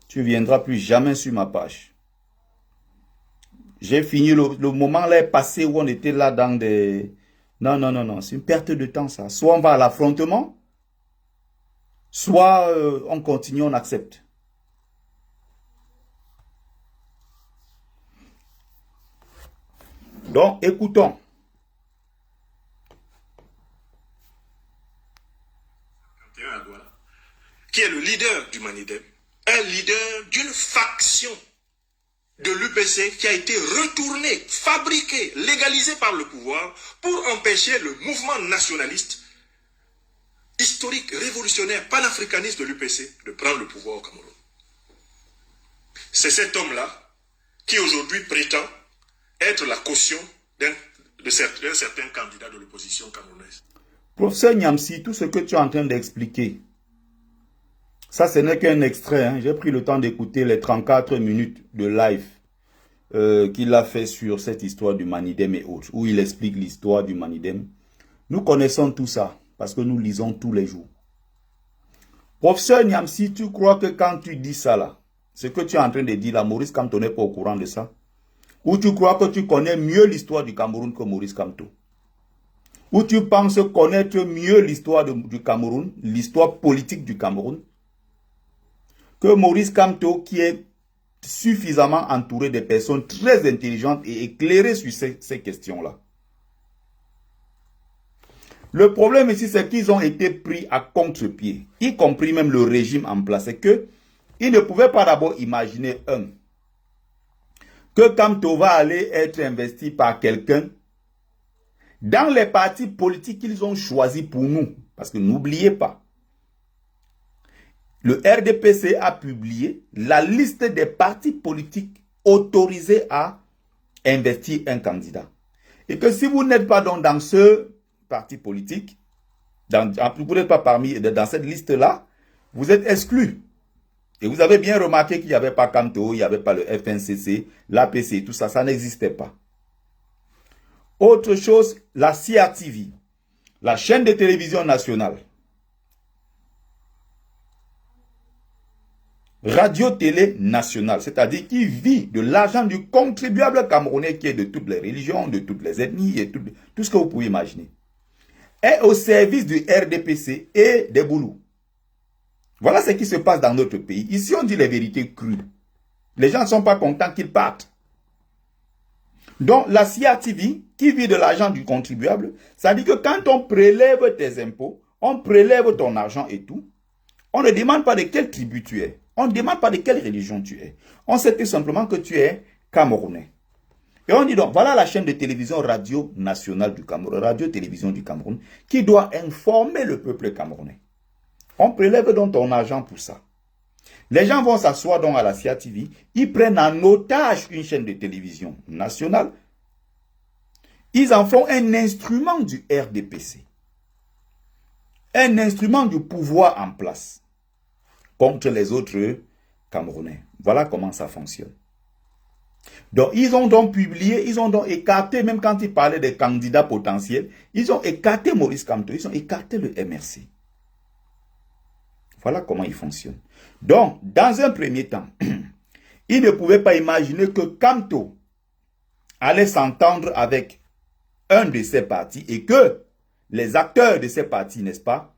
Tu ne viendras plus jamais sur ma page. J'ai fini, le moment là est passé où on était là dans des... Non, c'est une perte de temps ça. Soit on va à l'affrontement, soit on continue, on accepte. Donc, écoutons. Qui est le leader du Manidem, un leader d'une faction de l'UPC qui a été retournée, fabriquée, légalisée par le pouvoir pour empêcher le mouvement nationaliste, historique, révolutionnaire, panafricaniste de l'UPC de prendre le pouvoir au Cameroun. C'est cet homme-là qui aujourd'hui prétend être la caution d'un certain candidat de l'opposition camerounaise. Professeur Nyamsi, tout ce que tu es en train d'expliquer, ça, ce n'est qu'un extrait. Hein. J'ai pris le temps d'écouter les 34 minutes de live qu'il a fait sur cette histoire du Manidem et autres, où il explique l'histoire du Manidem. Nous connaissons tout ça, parce que nous lisons tous les jours. Professeur Nyamsi, tu crois que quand tu dis ça là, ce que tu es en train de dire là, Maurice Kamto n'est pas au courant de ça? Ou tu crois que tu connais mieux l'histoire du Cameroun que Maurice Kamto? Ou tu penses connaître mieux l'histoire du Cameroun, l'histoire politique du Cameroun, que Maurice Kamto, qui est suffisamment entouré de personnes très intelligentes et éclairées sur ces questions-là. Le problème ici, c'est qu'ils ont été pris à contre-pied, y compris même le régime en place. C'est qu'ils ne pouvaient pas d'abord imaginer, que Kamto va aller être investi par quelqu'un dans les partis politiques qu'ils ont choisis pour nous. Parce que n'oubliez pas, le RDPC a publié la liste des partis politiques autorisés à investir un candidat. Et que si vous n'êtes pas donc dans ce parti politique, vous n'êtes pas parmi dans cette liste-là, vous êtes exclu. Et vous avez bien remarqué qu'il n'y avait pas Kamto, il n'y avait pas le FNCC, l'APC, tout ça, ça n'existait pas. Autre chose, la CRTV, la chaîne de télévision nationale. Radio-télé nationale, c'est-à-dire qui vit de l'argent du contribuable camerounais qui est de toutes les religions, de toutes les ethnies, et tout ce que vous pouvez imaginer, est au service du RDPC et des Boulous. Voilà ce qui se passe dans notre pays. Ici, on dit les vérités crues. Les gens ne sont pas contents qu'ils partent. Donc, la CRTV, qui vit de l'argent du contribuable, ça dit que quand on prélève tes impôts, on prélève ton argent et tout, on ne demande pas de quelle tribu tu es. On ne demande pas de quelle religion tu es. On sait tout simplement que tu es Camerounais. Et on dit donc, voilà la chaîne de télévision Radio Nationale du Cameroun, Radio-Télévision du Cameroun, qui doit informer le peuple camerounais. On prélève donc ton argent pour ça. Les gens vont s'asseoir donc à la CRTV, ils prennent en otage une chaîne de télévision nationale. Ils en font un instrument du RDPC. Un instrument du pouvoir en place contre les autres Camerounais. Voilà comment ça fonctionne. Donc, ils ont donc publié, ils ont donc écarté, même quand ils parlaient des candidats potentiels, ils ont écarté Maurice Kamto, ils ont écarté le MRC. Voilà comment il fonctionne. Donc, dans un premier temps, ils ne pouvaient pas imaginer que Kamto allait s'entendre avec un de ces partis et que les acteurs de ces partis, n'est-ce pas,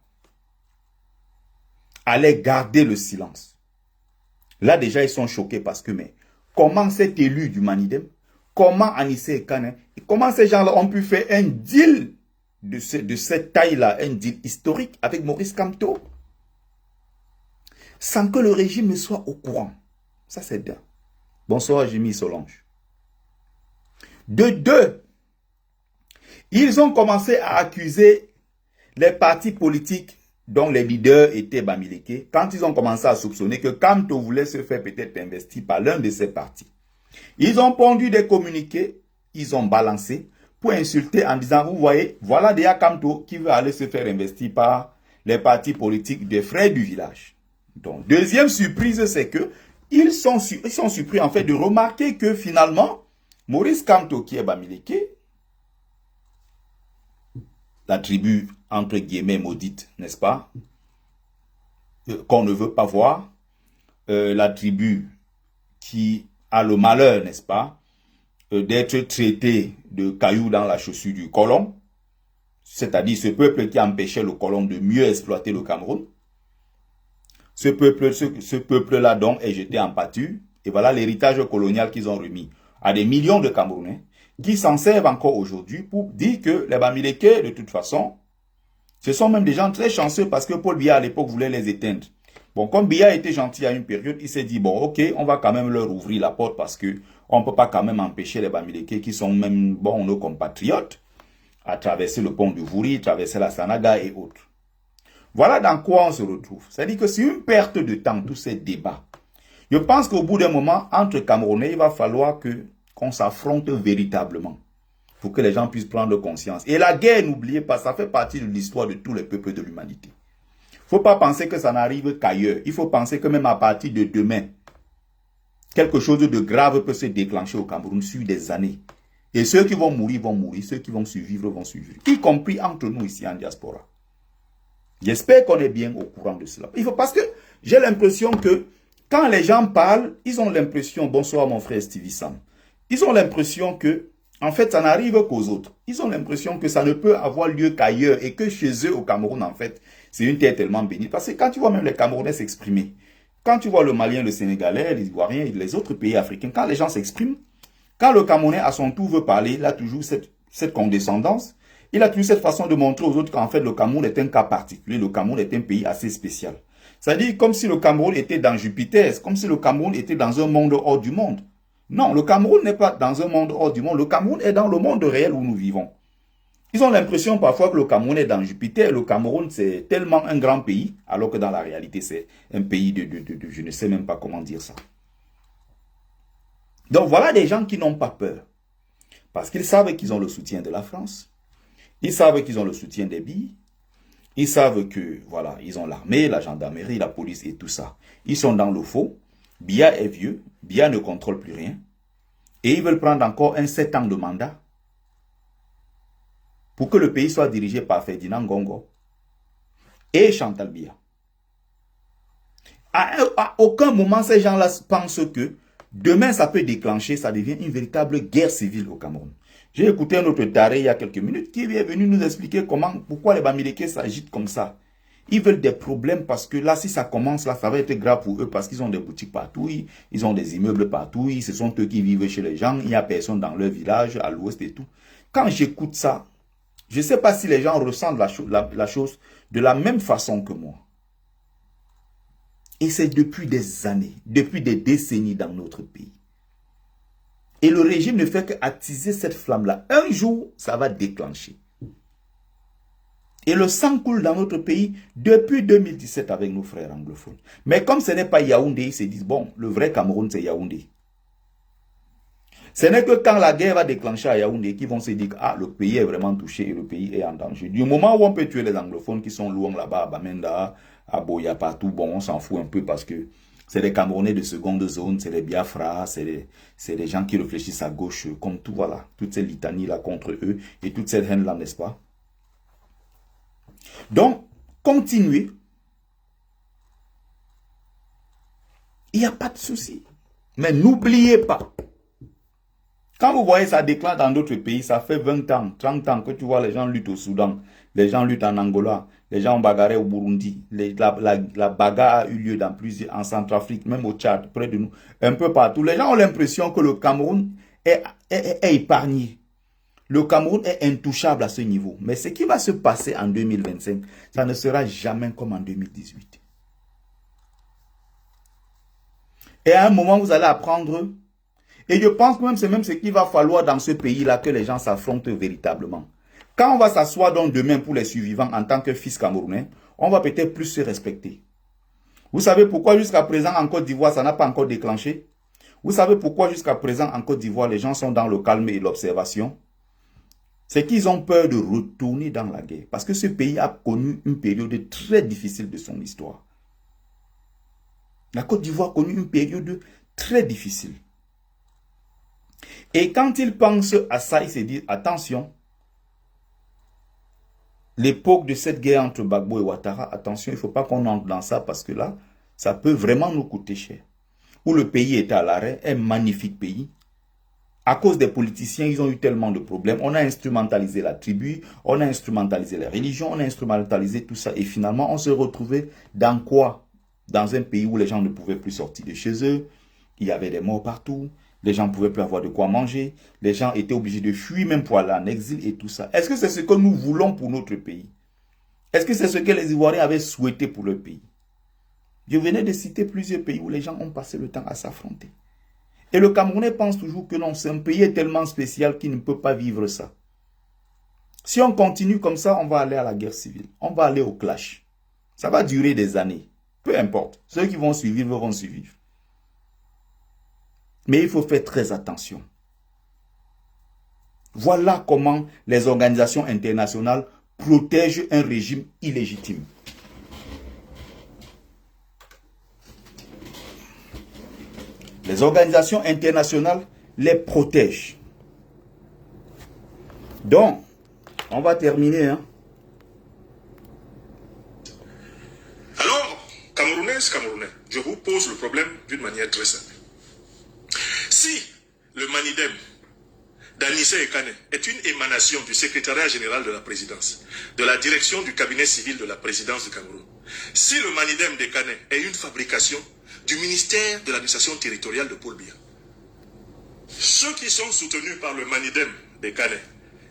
allaient garder le silence. Là, déjà, ils sont choqués parce que, mais, comment cet élu du Manidem, comment Anissé Ekane, comment ces gens-là ont pu faire un deal de cette taille-là, un deal historique avec Maurice Kamto, sans que le régime ne soit au courant. Ça, c'est bien. Bonsoir, Jimmy Solange. De deux, ils ont commencé à accuser les partis politiques dont les leaders étaient Bamileke, quand ils ont commencé à soupçonner que Kamto voulait se faire peut-être investir par l'un de ces partis. Ils ont pondu des communiqués, ils ont balancé pour insulter en disant, vous voyez, voilà déjà Kamto qui veut aller se faire investir par les partis politiques des frères du village. Donc, deuxième surprise, c'est que ils sont surpris en fait de remarquer que finalement, Maurice Kamto qui est Bamileke, la tribu entre guillemets maudite, n'est-ce pas, qu'on ne veut pas voir, la tribu qui a le malheur, n'est-ce pas, d'être traité de cailloux dans la chaussure du colon, c'est-à-dire ce peuple qui empêchait le colon de mieux exploiter le Cameroun. Ce peuple-là donc est jeté en pâture, et voilà l'héritage colonial qu'ils ont remis à des millions de Camerounais, qui s'en servent encore aujourd'hui pour dire que les Bamileke, de toute façon, ce sont même des gens très chanceux parce que Paul Biya à l'époque voulait les éteindre. Bon, comme Biya était gentil à une période, il s'est dit, bon, ok, on va quand même leur ouvrir la porte parce que on ne peut pas quand même empêcher les Bamileke qui sont même, bon, nos compatriotes à traverser le pont du Vouri, traverser la Sanaga et autres. Voilà dans quoi on se retrouve. C'est-à-dire que c'est une perte de temps, tous ces débats. Je pense qu'au bout d'un moment, entre Camerounais, il va falloir qu'on s'affronte véritablement pour que les gens puissent prendre conscience. Et la guerre, n'oubliez pas, ça fait partie de l'histoire de tous les peuples de l'humanité. Il ne faut pas penser que ça n'arrive qu'ailleurs. Il faut penser que même à partir de demain, quelque chose de grave peut se déclencher au Cameroun sur des années. Et ceux qui vont mourir, ceux qui vont survivre, y compris entre nous ici en diaspora. J'espère qu'on est bien au courant de cela. Parce que j'ai l'impression que quand les gens parlent, ils ont l'impression, bonsoir mon frère Stevie Sam, ils ont l'impression que, en fait, ça n'arrive qu'aux autres. Ils ont l'impression que ça ne peut avoir lieu qu'ailleurs et que chez eux, au Cameroun, en fait, c'est une terre tellement bénie. Parce que quand tu vois même les Camerounais s'exprimer, quand tu vois le Malien, le Sénégalais, les Ivoiriens et les autres pays africains, quand les gens s'expriment, quand le Camerounais à son tour veut parler, il a toujours cette condescendance Il a toujours cette façon de montrer aux autres qu'en fait, le Cameroun est un cas particulier. Le Cameroun est un pays assez spécial. C'est-à-dire comme si le Cameroun était dans Jupiter, comme si le Cameroun était dans un monde hors du monde. Non, le Cameroun n'est pas dans un monde hors du monde. Le Cameroun est dans le monde réel où nous vivons. Ils ont l'impression parfois que le Cameroun est dans Jupiter. Le Cameroun, c'est tellement un grand pays, alors que dans la réalité, c'est un pays de je ne sais même pas comment dire ça. Donc voilà des gens qui n'ont pas peur. Parce qu'ils savent qu'ils ont le soutien de la France. Ils savent qu'ils ont le soutien des billes. Ils savent que, voilà, ils ont l'armée, la gendarmerie, la police et tout ça. Ils sont dans le faux. Biya est vieux. Biya ne contrôle plus rien. Et ils veulent prendre encore 7 ans de mandat pour que le pays soit dirigé par Ferdinand Gongo et Chantal Biya. À aucun moment, ces gens-là pensent que demain, ça peut déclencher, ça devient une véritable guerre civile au Cameroun. J'ai écouté un autre taré il y a quelques minutes qui est venu nous expliquer pourquoi les Bamileke s'agitent comme ça. Ils veulent des problèmes parce que là, si ça commence, là, ça va être grave pour eux parce qu'ils ont des boutiques partout, ils ont des immeubles partout, ce sont eux qui vivent chez les gens, il n'y a personne dans leur village, à l'ouest et tout. Quand j'écoute ça, je ne sais pas si les gens ressentent la chose de la même façon que moi. Et c'est depuis des années, depuis des décennies dans notre pays. Et le régime ne fait qu'attiser cette flamme-là. Un jour, ça va déclencher. Et le sang coule dans notre pays depuis 2017 avec nos frères anglophones. Mais comme ce n'est pas Yaoundé, ils se disent, bon, le vrai Cameroun, c'est Yaoundé. Ce n'est que quand la guerre va déclencher à Yaoundé qu'ils vont se dire, ah, le pays est vraiment touché et le pays est en danger. Du moment où on peut tuer les anglophones qui sont loin là-bas, à Bamenda, à Boya, partout, bon, on s'en fout un peu parce que c'est des Camerounais de seconde zone, c'est des Biafra, c'est des gens qui réfléchissent à gauche, comme tout, voilà, toutes ces litanies-là contre eux et toute cette haine-là, n'est-ce pas? Donc, continuez. Il n'y a pas de souci. Mais n'oubliez pas, quand vous voyez ça déclare dans d'autres pays, ça fait 20 ans, 30 ans que tu vois les gens luttent au Soudan, les gens luttent en Angola, les gens ont bagarré au Burundi, la bagarre a eu lieu dans plusieurs, en Centrafrique, même au Tchad, près de nous, un peu partout. Les gens ont l'impression que le Cameroun est épargné. Le Cameroun est intouchable à ce niveau. Mais ce qui va se passer en 2025, ça ne sera jamais comme en 2018. Et à un moment, vous allez apprendre. Et je pense que c'est même ce qu'il va falloir dans ce pays-là que les gens s'affrontent véritablement. Quand on va s'asseoir donc demain pour les survivants en tant que fils camerounais, on va peut-être plus se respecter. Vous savez pourquoi jusqu'à présent en Côte d'Ivoire, ça n'a pas encore déclenché? Vous savez pourquoi jusqu'à présent en Côte d'Ivoire, les gens sont dans le calme et l'observation? C'est qu'ils ont peur de retourner dans la guerre. Parce que ce pays a connu une période très difficile de son histoire. La Côte d'Ivoire a connu une période très difficile. Et quand ils pensent à ça, ils se disent, attention, l'époque de cette guerre entre Gbagbo et Ouattara, attention, il ne faut pas qu'on entre dans ça parce que là, ça peut vraiment nous coûter cher. Où le pays est à l'arrêt, un magnifique pays. À cause des politiciens, ils ont eu tellement de problèmes. On a instrumentalisé la tribu, on a instrumentalisé les religions, on a instrumentalisé tout ça. Et finalement, on se retrouvait dans quoi? Dans un pays où les gens ne pouvaient plus sortir de chez eux. Il y avait des morts partout. Les gens ne pouvaient plus avoir de quoi manger. Les gens étaient obligés de fuir même pour aller en exil et tout ça. Est-ce que c'est ce que nous voulons pour notre pays? Est-ce que c'est ce que les Ivoiriens avaient souhaité pour leur pays? Je venais de citer plusieurs pays où les gens ont passé le temps à s'affronter. Et le Camerounais pense toujours que non, c'est un pays tellement spécial qu'il ne peut pas vivre ça. Si on continue comme ça, on va aller à la guerre civile. On va aller au clash. Ça va durer des années. Peu importe. Ceux qui vont survivre vont survivre. Mais il faut faire très attention. Voilà comment les organisations internationales protègent un régime illégitime. Les organisations internationales les protègent. Donc, on va terminer. Alors, Camerounaises, Camerounais, je vous pose le problème d'une manière très simple. Si le Manidem d'Anissé Ekane est une émanation du secrétariat général de la présidence, de la direction du cabinet civil de la présidence du Cameroun, si le Manidem d'Ekane est une fabrication du ministère de l'administration territoriale de Paul Biya, ceux qui sont soutenus par le Manidem d'Ekane,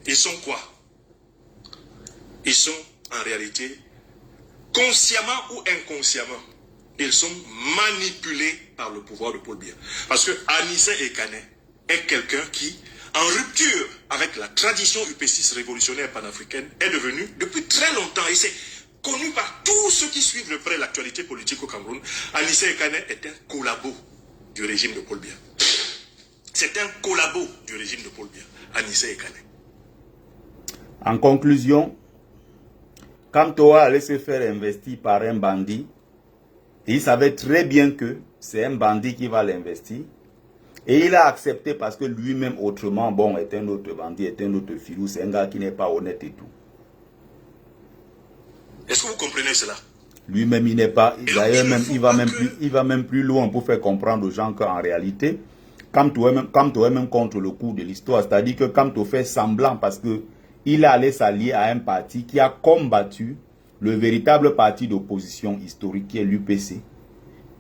ils sont quoi? ils sont en réalité, consciemment ou inconsciemment, ils sont manipulés par le pouvoir de Paul Biya. Parce que Anissé Ekane est quelqu'un qui, en rupture avec la tradition UPCiste révolutionnaire panafricaine, est devenu depuis très longtemps, et c'est connu par tous ceux qui suivent de près l'actualité politique au Cameroun, Anissé Ekane est un collabo du régime de Paul Biya. C'est un collabo du régime de Paul Biya, Anissé Ekane. En conclusion, quand Toa allait se faire investir par un bandit, il savait très bien que c'est un bandit qui va l'investir. Et il a accepté parce que lui-même, autrement, bon, est un autre bandit, est un autre filou, c'est un gars qui n'est pas honnête et tout. Est-ce que vous comprenez cela? Lui-même, il n'est pas... D'ailleurs, il va même plus loin pour faire comprendre aux gens qu'en réalité, Kamto est même contre le cours de l'histoire. C'est-à-dire que Kamto fait semblant parce que il est allé s'allier à un parti qui a combattu le véritable parti d'opposition historique qui est l'UPC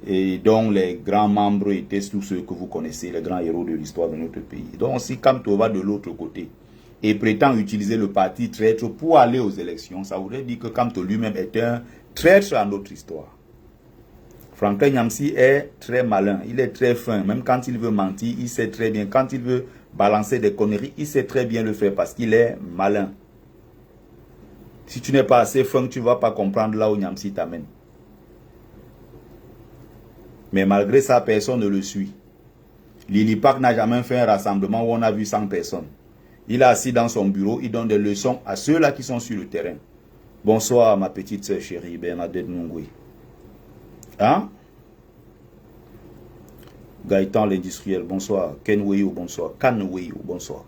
et dont les grands membres étaient tous ceux que vous connaissez, les grands héros de l'histoire de notre pays. Donc si Kamto va de l'autre côté et prétend utiliser le parti traître pour aller aux élections, ça voudrait dire que Kamto lui-même est un traître à notre histoire. Franklin Nyamsi est très malin, il est très fin, même quand il veut mentir, il sait très bien, quand il veut balancer des conneries, il sait très bien le faire parce qu'il est malin. Si tu n'es pas assez fin, tu ne vas pas comprendre là où Nyamsi t'amène. Mais malgré ça, personne ne le suit. Lili Park n'a jamais fait un rassemblement où on a vu 100 personnes. Il est assis dans son bureau, il donne des leçons à ceux-là qui sont sur le terrain. Bonsoir ma petite sœur chérie, Bernadette Nungwe. Hein? Gaëtan l'industriel, bonsoir. Ken Weyo, bonsoir. Kan Weyo, bonsoir.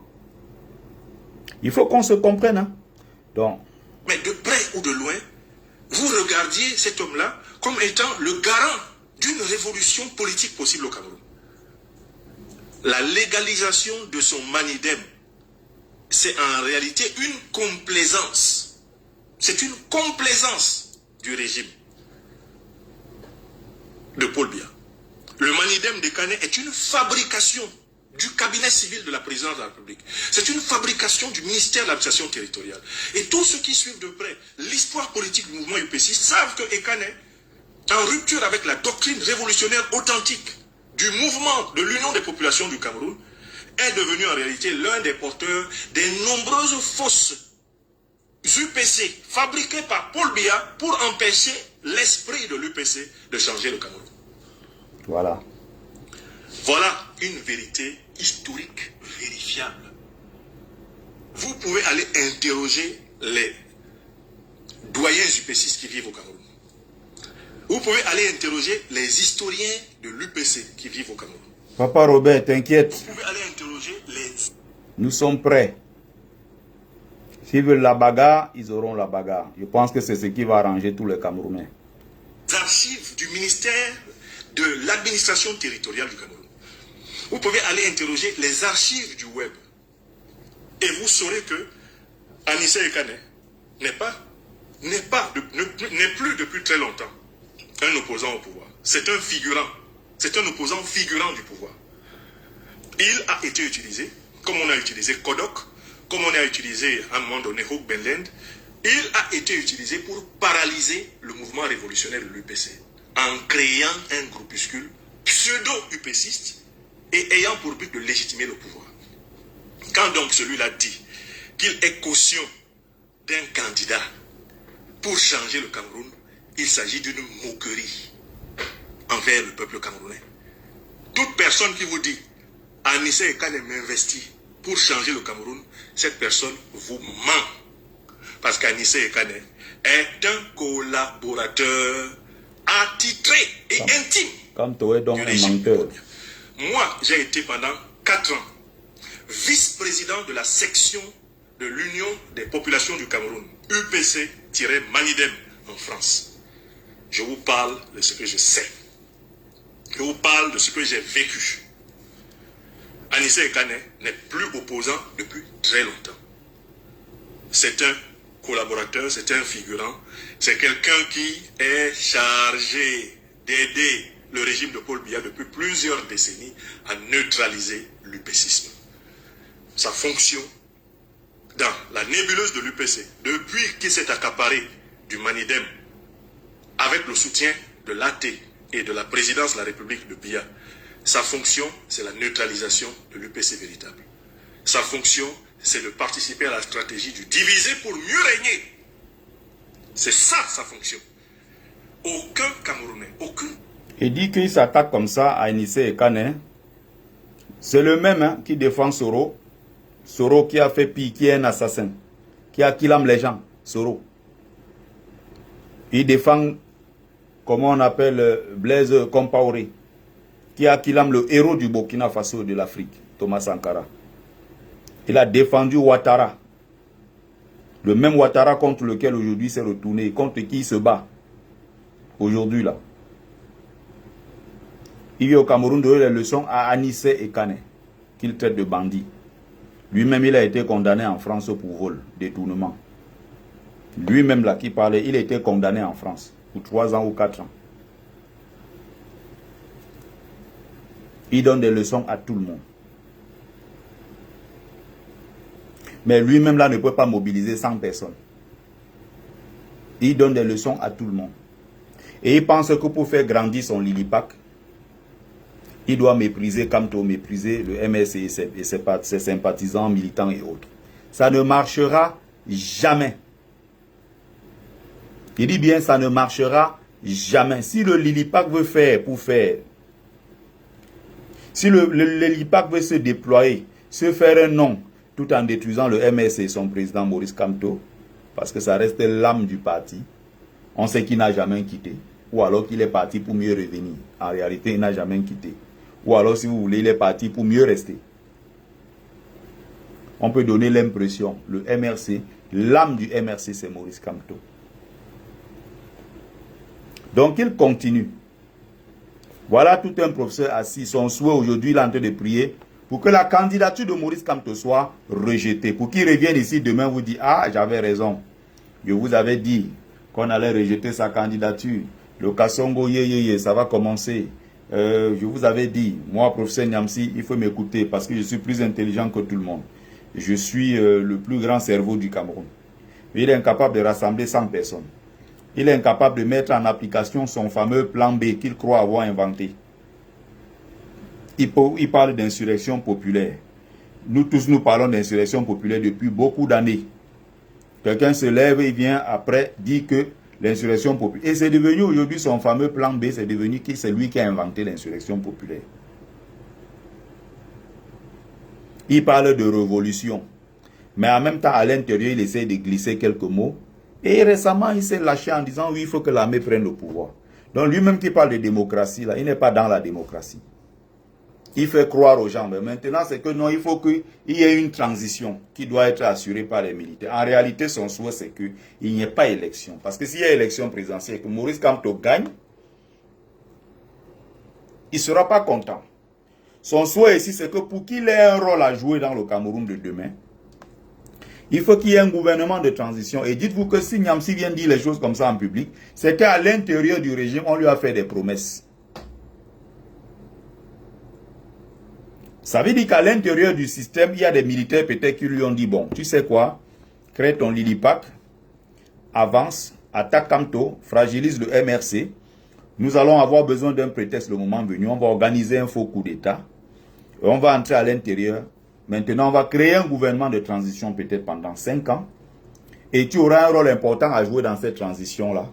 Il faut qu'on se comprenne. Hein? Donc, mais de près ou de loin, vous regardiez cet homme-là comme étant le garant d'une révolution politique possible au Cameroun. La légalisation de son manidem, c'est en réalité une complaisance. C'est une complaisance du régime de Paul Biya. Le manidem de Kane est une fabrication du cabinet civil de la présidence de la République. C'est une fabrication du ministère de l'administration territoriale. Et tous ceux qui suivent de près l'histoire politique du mouvement UPC savent que Ekane, en rupture avec la doctrine révolutionnaire authentique du mouvement de l'Union des populations du Cameroun, est devenu en réalité l'un des porteurs des nombreuses fausses UPC fabriquées par Paul Biya pour empêcher l'esprit de l'UPC de changer le Cameroun. Voilà. Voilà une vérité historique vérifiable. Vous pouvez aller interroger les doyens UPCistes qui vivent au Cameroun. Vous pouvez aller interroger les historiens de l'UPC qui vivent au Cameroun. Papa Robert, t'inquiète. Vous pouvez aller interroger les... Nous sommes prêts. S'ils veulent la bagarre, ils auront la bagarre. Je pense que c'est ce qui va arranger tous les Camerounais. Les archives du ministère de l'administration territoriale du Cameroun. Vous pouvez aller interroger les archives du web. Et vous saurez que Anissé Ekane n'est plus depuis très longtemps un opposant au pouvoir. C'est un figurant. C'est un opposant figurant du pouvoir. Il a été utilisé, comme on a utilisé Kodok, comme on a utilisé à un moment donné Hoek Benland, il a été utilisé pour paralyser le mouvement révolutionnaire de l'UPC, en créant un groupuscule pseudo-UPCiste et ayant pour but de légitimer le pouvoir. Quand donc celui-là dit qu'il est caution d'un candidat pour changer le Cameroun, il s'agit d'une moquerie envers le peuple camerounais. Toute personne qui vous dit « Anissé Ekane m'investit pour changer le Cameroun », cette personne vous ment. Parce qu'Anissé Ekane est un collaborateur attitré et intime. Comme toi, donc un menteur. Moi, j'ai été pendant 4 ans vice-président de la section de l'Union des populations du Cameroun, UPC-Manidem en France. Je vous parle de ce que je sais. Je vous parle de ce que j'ai vécu. Anissé Ekane n'est plus opposant depuis très longtemps. C'est un collaborateur, c'est un figurant, c'est quelqu'un qui est chargé d'aider le régime de Paul Biya depuis plusieurs décennies à neutraliser l'UPCisme. Sa fonction dans la nébuleuse de l'UPC, depuis qu'il s'est accaparé du Manidem, avec le soutien de l'AT et de la présidence de la République de Biya, sa fonction, c'est la neutralisation de l'UPC véritable. Sa fonction, c'est de participer à la stratégie du diviser pour mieux régner. C'est ça sa fonction. Aucun Camerounais, aucun. Il dit qu'il s'attaque comme ça à Anissé Ekane. C'est le même qui défend Soro. Soro qui a fait pire, qui est un assassin, qui a killé les gens. Soro. Il défend, comment on appelle, Blaise Compaoré, qui a killé le héros du Burkina Faso de l'Afrique, Thomas Sankara. Il a défendu Ouattara. Le même Ouattara contre lequel aujourd'hui s'est retourné, contre qui il se bat. Aujourd'hui là. Il y a au Cameroun donné les leçons à Anissé Ekane, qu'il traite de bandit. Lui-même, il a été condamné en France pour vol, détournement. Lui-même là qui parlait, il a été condamné en France pour 3 ans ou 4 ans. Il donne des leçons à tout le monde. Mais lui-même là ne peut pas mobiliser 100 personnes. Il donne des leçons à tout le monde. Et il pense que pour faire grandir son Lilipac, il doit mépriser Kamto, mépriser le MSC et ses sympathisants, militants et autres. Ça ne marchera jamais. Il dit bien, ça ne marchera jamais. Si le Lilipac veut faire pour faire, si le Lilipac veut se déployer, se faire un nom, tout en détruisant le MSC et son président Maurice Kamto, parce que ça reste l'âme du parti, on sait qu'il n'a jamais quitté, ou alors qu'il est parti pour mieux revenir. En réalité, il n'a jamais quitté. Ou alors, si vous voulez, il est parti pour mieux rester. On peut donner l'impression, le MRC, l'âme du MRC, c'est Maurice Kamto. Donc, il continue. Voilà tout un professeur assis. Son souhait aujourd'hui, il est en train de prier pour que la candidature de Maurice Kamto soit rejetée. Pour qu'il revienne ici demain, vous dit, ah, j'avais raison. Je vous avais dit qu'on allait rejeter sa candidature. Le Kassongo, ça va commencer. Je vous avais dit, moi, professeur Nyamsi, il faut m'écouter parce que je suis plus intelligent que tout le monde. Je suis le plus grand cerveau du Cameroun. Il est incapable de rassembler 100 personnes. Il est incapable de mettre en application son fameux plan B qu'il croit avoir inventé. Il parle d'insurrection populaire. Nous tous, nous parlons d'insurrection populaire depuis beaucoup d'années. Quelqu'un se lève et vient après dire que l'insurrection populaire. Et c'est devenu aujourd'hui son fameux plan B, c'est devenu qui c'est lui qui a inventé l'insurrection populaire. Il parle de révolution. Mais en même temps, à l'intérieur, il essaie de glisser quelques mots. Et récemment, il s'est lâché en disant oui, il faut que l'armée prenne le pouvoir. Donc lui-même qui parle de démocratie, là, il n'est pas dans la démocratie. Il fait croire aux gens. Mais maintenant, c'est que non, il faut qu'il y ait une transition qui doit être assurée par les militaires. En réalité, son souhait, c'est qu'il n'y ait pas élection. Parce que s'il y a élection présidentielle, que Maurice Kamto gagne, il ne sera pas content. Son souhait ici, c'est que pour qu'il ait un rôle à jouer dans le Cameroun de demain, il faut qu'il y ait un gouvernement de transition. Et dites-vous que si Nyamsi vient dire les choses comme ça en public, c'est qu'à l'intérieur du régime, on lui a fait des promesses. Ça veut dire qu'à l'intérieur du système, il y a des militaires peut-être qui lui ont dit, bon, tu sais quoi, crée ton Lilipac, avance, attaque Kamto, fragilise le MRC. Nous allons avoir besoin d'un prétexte le moment venu. On va organiser un faux coup d'État. On va entrer à l'intérieur. Maintenant, on va créer un gouvernement de transition peut-être pendant 5 ans. Et tu auras un rôle important à jouer dans cette transition-là,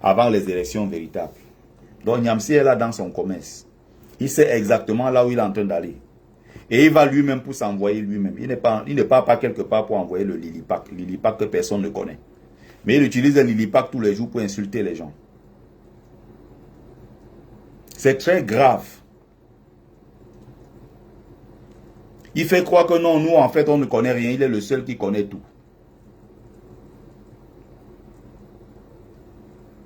avant les élections véritables. Donc, Nyamsi est là dans son commerce. Il sait exactement là où il est en train d'aller. Et il va lui-même pour s'envoyer lui-même. Il ne part pas quelque part pour envoyer le Lilipac. Lilipac que personne ne connaît. Mais il utilise le Lilipac tous les jours pour insulter les gens. C'est très grave. Il fait croire que non, nous en fait on ne connaît rien. Il est le seul qui connaît tout.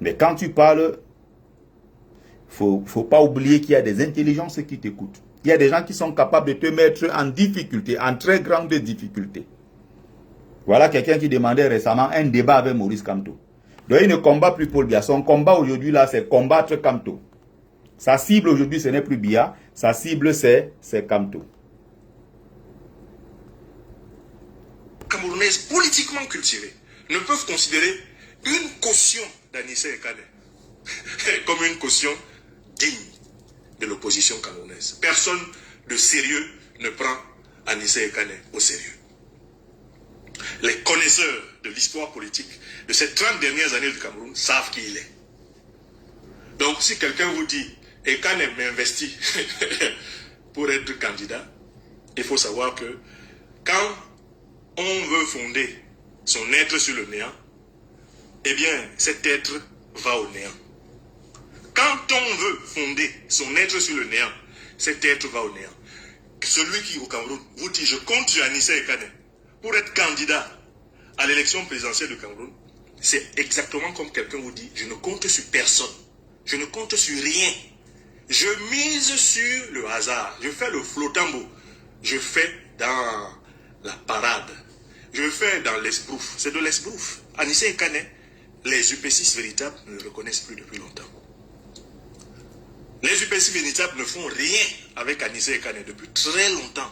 Mais quand tu parles, faut pas oublier qu'il y a des intelligences qui t'écoutent. Il y a des gens qui sont capables de te mettre en difficulté, en très grande difficulté. Voilà quelqu'un qui demandait récemment un débat avec Maurice Kamto. Donc il ne combat plus Paul Biya. Son combat aujourd'hui là, c'est combattre Kamto. Sa cible aujourd'hui, ce n'est plus Biya. Sa cible, c'est Kamto. camerounaises politiquement cultivées ne peuvent considérer une caution d'Anissé Ekane comme une caution digne de l'opposition camerounaise. Personne de sérieux ne prend Anissé Ekane au sérieux. Les connaisseurs de l'histoire politique de ces 30 dernières années du Cameroun savent qui il est. Donc si quelqu'un vous dit Ekane m'investit pour être candidat, il faut savoir que quand on veut fonder son être sur le néant, eh bien cet être va au néant. Quand on veut fonder son être sur le néant, cet être va au néant. Celui qui au Cameroun vous dit je compte sur Anissé Ekane pour être candidat à l'élection présidentielle du Cameroun, c'est exactement comme quelqu'un vous dit je ne compte sur personne, je ne compte sur rien, je mise sur le hasard, je fais le flottambo, je fais dans la parade, je fais dans l'esbrouf, c'est de l'esbrouf. Anissé Ekane, les UP6 véritables ne le reconnaissent plus depuis longtemps. Les UP6 véritables ne font rien avec Anissé Ekane depuis très longtemps.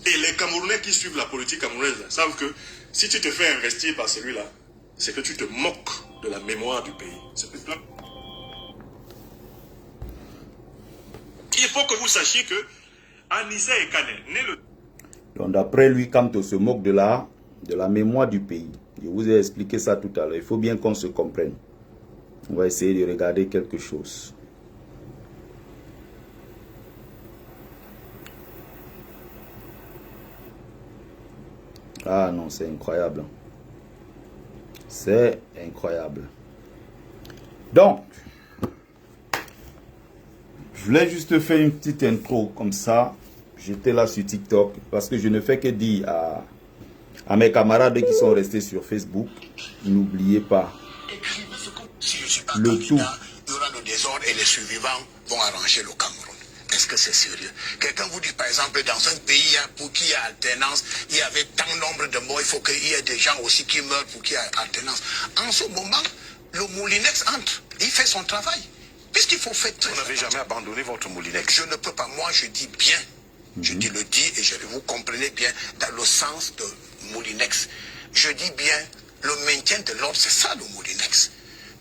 Et les Camerounais qui suivent la politique camerounaise là, savent que si tu te fais investir par celui-là, c'est que tu te moques de la mémoire du pays. Il faut que vous sachiez que Anissé Ekane, né le... Donc d'après lui, Kamto se moque de la mémoire du pays. Je vous ai expliqué ça tout à l'heure. Il faut bien qu'on se comprenne. On va essayer de regarder quelque chose. Ah non, c'est incroyable. C'est incroyable. Donc, je voulais juste faire une petite intro comme ça. J'étais là sur TikTok parce que je ne fais que dire à mes camarades qui sont restés sur Facebook, n'oubliez pas le tout. Il y aura le désordre et les survivants vont arranger le Cameroun. Est-ce que c'est sérieux? Quelqu'un vous dit par exemple dans un pays pour qui il y a alternance, il y avait tant nombre de morts, il faut qu'il y ait des gens aussi qui meurent pour qu'il y ait alternance. En ce moment, le Moulinex entre, il fait son travail. Puisqu'il faut faire... Vous n'avez jamais abandonné votre Moulinex? Je ne peux pas, moi je dis bien. Je dis le dis et vous comprenez bien dans le sens de Moulinex. Je dis bien le maintien de l'ordre, c'est ça le Moulinex.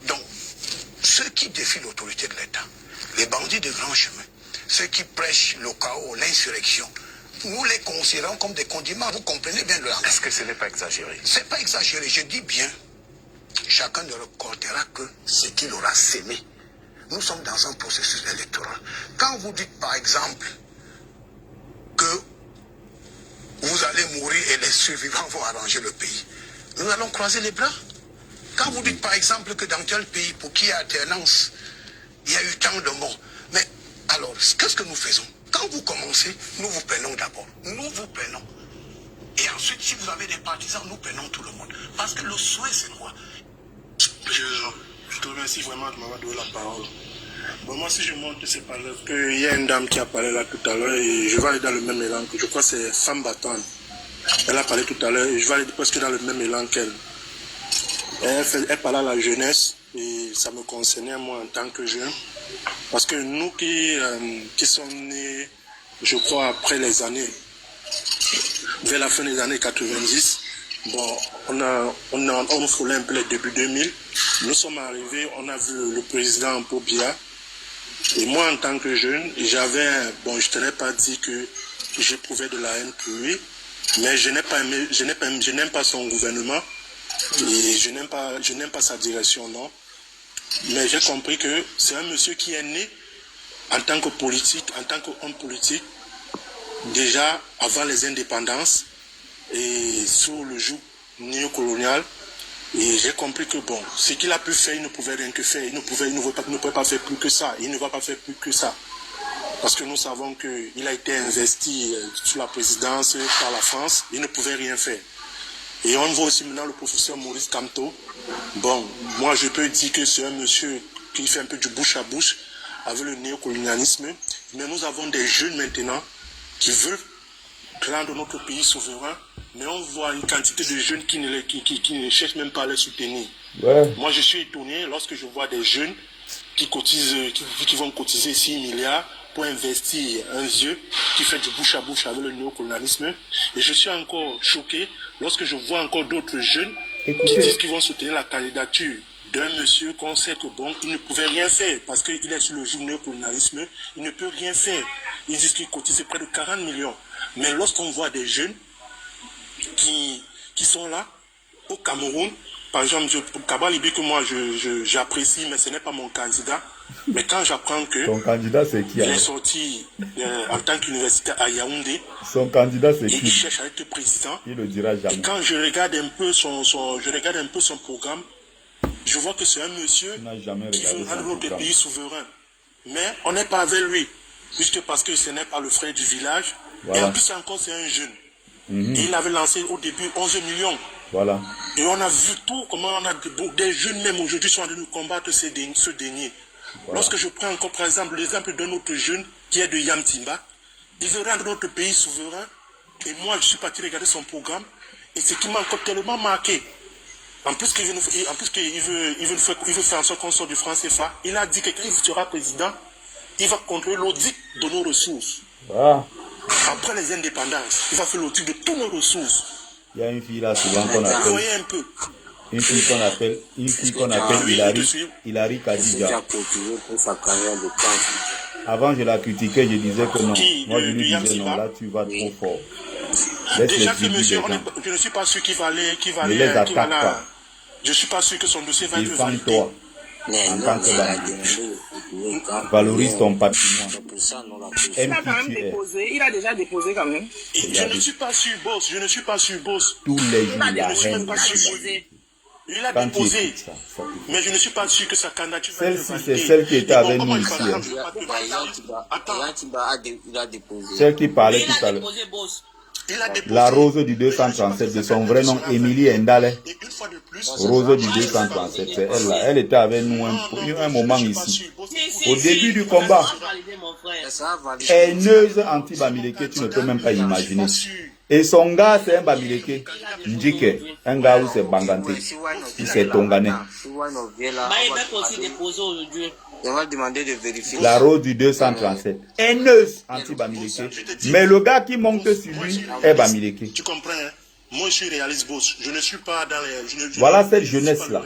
Donc, ceux qui défient l'autorité de l'État, les bandits de grand chemin, ceux qui prêchent le chaos, l'insurrection, nous les considérons comme des condiments. Vous comprenez bien le langage. Est-ce que ce n'est pas exagéré? C'est pas exagéré, je dis bien. Chacun ne récoltera que ce qu'il aura sémé. Nous sommes dans un processus électoral. Quand vous dites par exemple que vous allez mourir et les survivants vont arranger le pays, nous allons croiser les bras. Quand vous dites par exemple que dans tel pays, pour qui il y a alternance, il y a eu tant de morts, mais alors, qu'est-ce que nous faisons? Quand vous commencez, nous vous prenons d'abord. Nous vous prenons. Et ensuite, si vous avez des partisans, nous prenons tout le monde. Parce que le souhait, c'est quoi? Je te remercie vraiment de m'avoir donné la parole. Bon, moi, si je monte, c'est par là qu'il y a une dame qui a parlé là tout à l'heure et je vais aller dans le même élan. Je crois que c'est Femme Battante. Elle a parlé tout à l'heure et je vais aller presque dans le même élan qu'elle. Elle parlait à la jeunesse et ça me concernait moi en tant que jeune. Parce que nous qui sommes nés, je crois, après les années, vers la fin des années 90, bon, on frôlait un peu les débuts 2000. Nous sommes arrivés, on a vu le président Pobia. Et moi, en tant que jeune, bon, je ne t'ai pas dit que j'éprouvais de la haine pour lui, mais je n'aime pas son gouvernement et je n'aime pas sa direction, non. Mais j'ai compris que c'est un monsieur qui est né en tant que politique, en tant qu'homme politique, déjà avant les indépendances et sous le joug néocolonial. Et j'ai compris que bon, ce qu'il a pu faire, il ne pouvait rien que faire. Il ne pouvait pas faire plus que ça. Il ne va pas faire plus que ça. Parce que nous savons qu'il a été investi sous la présidence par la France. Il ne pouvait rien faire. Et on voit aussi maintenant le professeur Maurice Kamto. Bon, moi je peux dire que c'est un monsieur qui fait un peu du bouche à bouche avec le néocolonialisme. Mais nous avons des jeunes maintenant qui veulent rendre notre pays souverain. Mais on voit une quantité de jeunes qui ne cherchent même pas à les soutenir. Ouais. Moi je suis étonné lorsque je vois des jeunes qui vont cotiser 6 milliards pour investir un vieux qui fait du bouche à bouche avec le néocolonialisme. Et je suis encore choqué lorsque je vois encore d'autres jeunes qui disent qu'ils vont soutenir la candidature d'un monsieur qu'on sait que bon, il ne pouvait rien faire parce qu'il est sur le joug néocolonialisme, il ne peut rien faire. Ils disent qu'il cotise près de 40 millions. Mais lorsqu'on voit des jeunes qui sont là, au Cameroun, par exemple, Kabalibi que moi j'apprécie, mais ce n'est pas mon candidat. Mais quand j'apprends que ton candidat c'est qui? Il est sorti en tant qu'universitaire à Yaoundé. Son candidat c'est qui? Il cherche à être président. Il le dira jamais. Et quand je regarde un peu son programme, je vois que c'est un monsieur qui veut rendre notre pays souverain. Mais on n'est pas avec lui, juste parce que ce n'est pas le frère du village. Voilà. Et en plus encore c'est un jeune. Et il avait lancé au début 11 millions. Voilà. Et on a vu tout, comment on a des jeunes même aujourd'hui sont en train de combattre ce dernier. Voilà. Lorsque je prends encore par exemple l'exemple d'un autre jeune qui est de Yamtimba, il veut rendre notre pays souverain. Et moi je suis parti regarder son programme. Et ce qui m'a encore tellement marqué, en plus qu'il veut faire en sorte qu'on sort du franc CFA, il a dit que quand il sera président, il va contrôler l'audit de nos ressources. Voilà. Après les indépendances, il va faire l'audit de toutes nos ressources. Il y a une fille là souvent qu'on appelle. Un peu. Une fille qu'on appelle Hilary Kadija. Avant je la critiquais, je disais que non. Moi je lui disais non, là tu vas trop fort. Déjà que monsieur, je ne suis pas sûr qu'il va aller. Ne les attaque pas. Je ne suis pas sûr que son dossier va être validé. Défends-toi. En tant que valorise ton patrimoine. Il a déjà déposé quand même. Je ne suis pas sûr, boss. Tous les jours, il a Il a déposé. Mais je ne suis pas sûr que sa candidature va être validée. Celle-ci, c'est celle qui était avec nous ici. Celle qui parlait tout à l'heure. La Rose du 237, de son vrai nom, Émilie Endale. Rose du 237, c'est elle là. Elle était avec nous un moment ici. Au début du combat, haineuse anti-Bamileke, tu ne peux même pas imaginer. Et son gars, c'est un Bamileke, Ndjike, un gars où c'est Bangante, c'est Tonganais. On va demander de vérifier. La Rose du 237. Haineuse anti-Bamileke. Mais le gars qui monte sur lui est Bamileke. Tu comprends, hein? Moi, je suis réaliste, boss. Je ne suis pas dans les... Voilà cette jeunesse-là.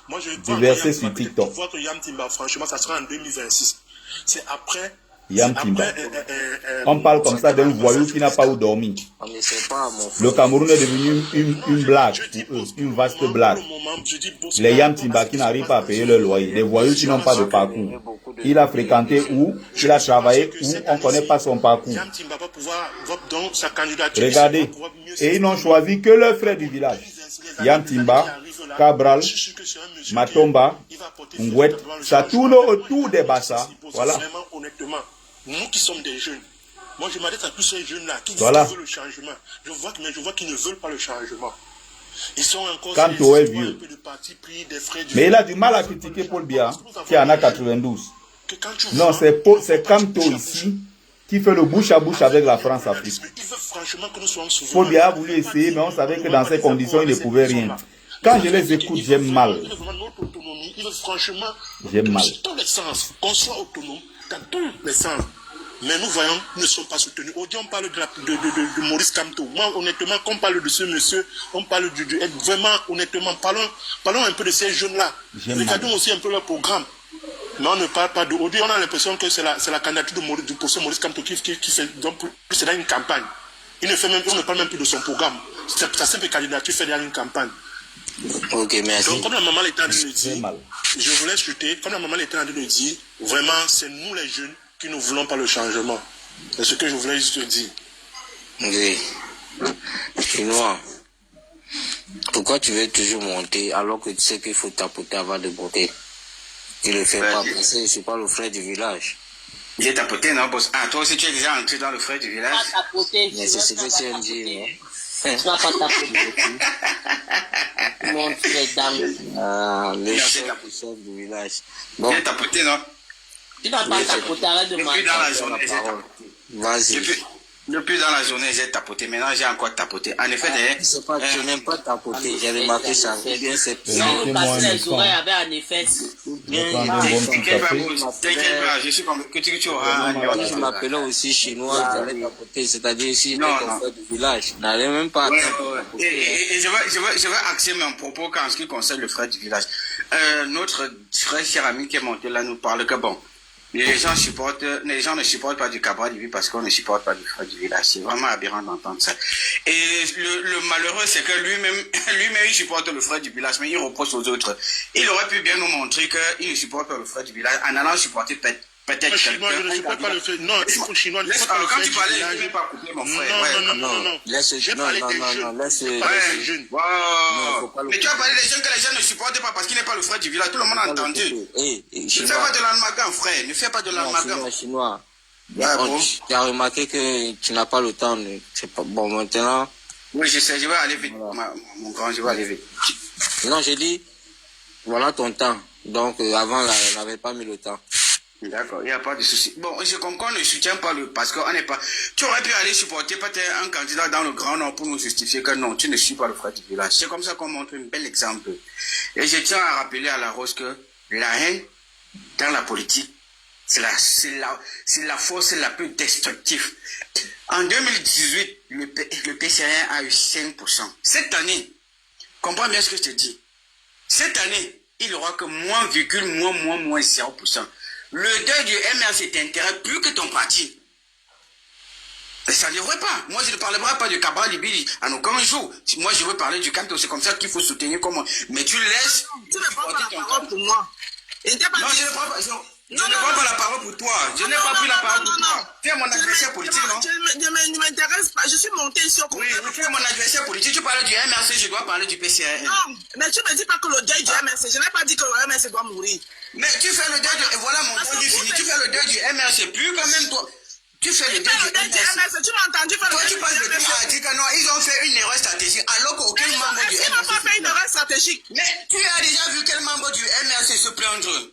Moi, je déversée sur TikTok. Tu vois que Yamtimba, franchement, ça sera en 2026. C'est après... Yamtimba. On parle comme ça d'un voyou qui n'a pas où dormir. Le Cameroun est devenu une blague pour eux, une vaste blague. Les Yamtimba qui n'arrivent pas à payer leur loyer, les voyous qui n'ont pas de parcours. Il a fréquenté où, il a travaillé où, on ne connaît pas son parcours. Regardez, et ils n'ont choisi que leurs frères du village. Yamtimba, Cabral, Matomba, Ngouet, ça tourne autour des Bassa. Voilà. Nous qui sommes des jeunes, moi je m'adresse à tous ces jeunes-là qui disent qu'ils veulent le changement. Je vois qu'ils ne veulent pas le changement. Ils sont encore quand tu es vieux. Mais il a du mal à critiquer Paul Biya, qui en a 92. Non, c'est Kamto ici qui fait le bouche à bouche avec la France-Afrique. Paul Biya a voulu essayer, mais on savait que dans ces conditions, il ne pouvait rien. Quand je les écoute, j'aime mal. J'aime mal. Qu'on soit autonome dans tous les sens. Mais nous voyons, nous ne sommes pas soutenus. Aujourd'hui, on parle de Maurice Kamto. Moi, honnêtement, quand on parle de ce monsieur, on parle vraiment, honnêtement, parlons un peu de ces jeunes-là. Regardons aussi un peu leur programme. Mais on ne parle pas d'aujourd'hui. On a l'impression que c'est la candidature du professeur Maurice Kamto qui fait, donc, c'est dans une campagne. On ne parle même plus de son programme. Sa simple candidature fait dans une campagne. Ok, merci. Donc, comme la maman était en train de dire, je voulais chuter, comme la maman était en train de dire, vraiment, c'est nous les jeunes qui ne voulons pas le changement. C'est ce que je voulais juste dire. Oui. Chinois, pourquoi tu veux toujours monter alors que tu sais qu'il faut tapoter avant de monter? Tu ne le fais pas parce que je suis pas le frère du village. J'ai tapoté, non, boss? Ah, toi aussi tu es déjà entré dans le frère du village? Mais c'est ce que tu aimes dire, non? Tu vas pas tapoter. Montre les dames. Ah, le chef du village. Bon. J'ai tapoté, non? Tu vas pas tapoter, arrête de mentir. Depuis dans la journée, j'ai tapoté. Vas-y. Depuis dans la journée, j'ai tapoté. Maintenant, j'ai encore tapoté. En effet, c'est pas que tu n'aimes pas tapoter. J'ai remarqué ça. Non, parce que les oreilles avaient un effet. T'inquiète pas, je suis convaincu que tu auras un. Je m'appelais aussi chinois, j'allais tapoter, c'est-à-dire si j'étais confrère du village, n'allais même pas attendre. Et je vais axer mon propos en ce qui concerne le frère du village. Notre frère cher ami qui est monté là nous parle que bon, les gens ne supportent pas du Cabral Libi parce qu'on ne supporte pas du frère du village. C'est vraiment aberrant d'entendre ça. Et le malheureux, c'est que lui-même, il supporte le frère du village, mais il reproche aux autres. Il aurait pu bien nous montrer qu'il ne supporte pas le frère du village en allant supporter peut-être chinois, je ne supporte pas le fait. Non, il faut chinois, ne supporte pas le fait. Quand tu parlais, je ne vais pas couper mon frère. Non. Laisse les jeunes. Mais tu as parlé des jeunes que les jeunes ne supportent pas parce qu'il n'est pas le frère du village. Tout le monde a entendu. Ne fais pas de l'almagan, frère. Ne fais pas de l'almagan. Chinois. Tu as remarqué que tu n'as pas le temps. C'est pas bon maintenant. Oui, je sais, je vais aller vite. Mon grand, je vais aller vite. Non, j'ai dit, voilà ton temps. Donc, avant, là, elle n'avait pas mis le temps. D'accord, il n'y a pas de souci. Bon, je comprends, on ne soutient pas parce qu'on n'est pas... Tu aurais pu aller supporter peut-être un candidat dans le Grand Nord pour nous justifier que non, tu ne suis pas le frère du village. C'est comme ça qu'on montre un bel exemple. Et je tiens à rappeler à la Rose que la haine dans la politique, c'est la force la plus destructive. En 2018, le PCRN a eu 5%. Cette année, comprends bien ce que je te dis. Cette année, il n'y aura que moins 0%. Le deuil du MRC t'intéresse plus que ton parti. Et ça ne devrait pas. Moi, je ne parlerai pas de Cabral Libi en aucun jour. Moi, je veux parler du Canto. C'est comme ça qu'il faut soutenir comme moi. Mais tu laisses... Tu ne prends pas la parole pour moi. Non, je ne prends pas... Je ne prends pas la parole pour toi. Je n'ai pas pris la parole pour toi. Tu es mon adversaire politique, non? Je ne m'intéresse pas. Je suis monté sur... Oui, tu es mon adversaire politique. Tu parles du MRC, je dois parler du PCRN. Non, mais tu ne me dis pas que le deuil du MRC. Je n'ai pas dit que le MRC doit mourir. Mais tu fais le deuil de... Et voilà mon temps du fini. Tu fais le deuil du MRC. Plus quand même toi. Tu fais le deuil du MRC. Tu m'as entendu faire le deuil du MRC. Toi, tu parles de tout ça. Tu dis que non, ils ont fait une erreur stratégique. Alors qu'aucun membre du MRC... Ils n'ont pas fait une erreur stratégique. Mais tu as déjà vu quel membre du MRC se plaindre?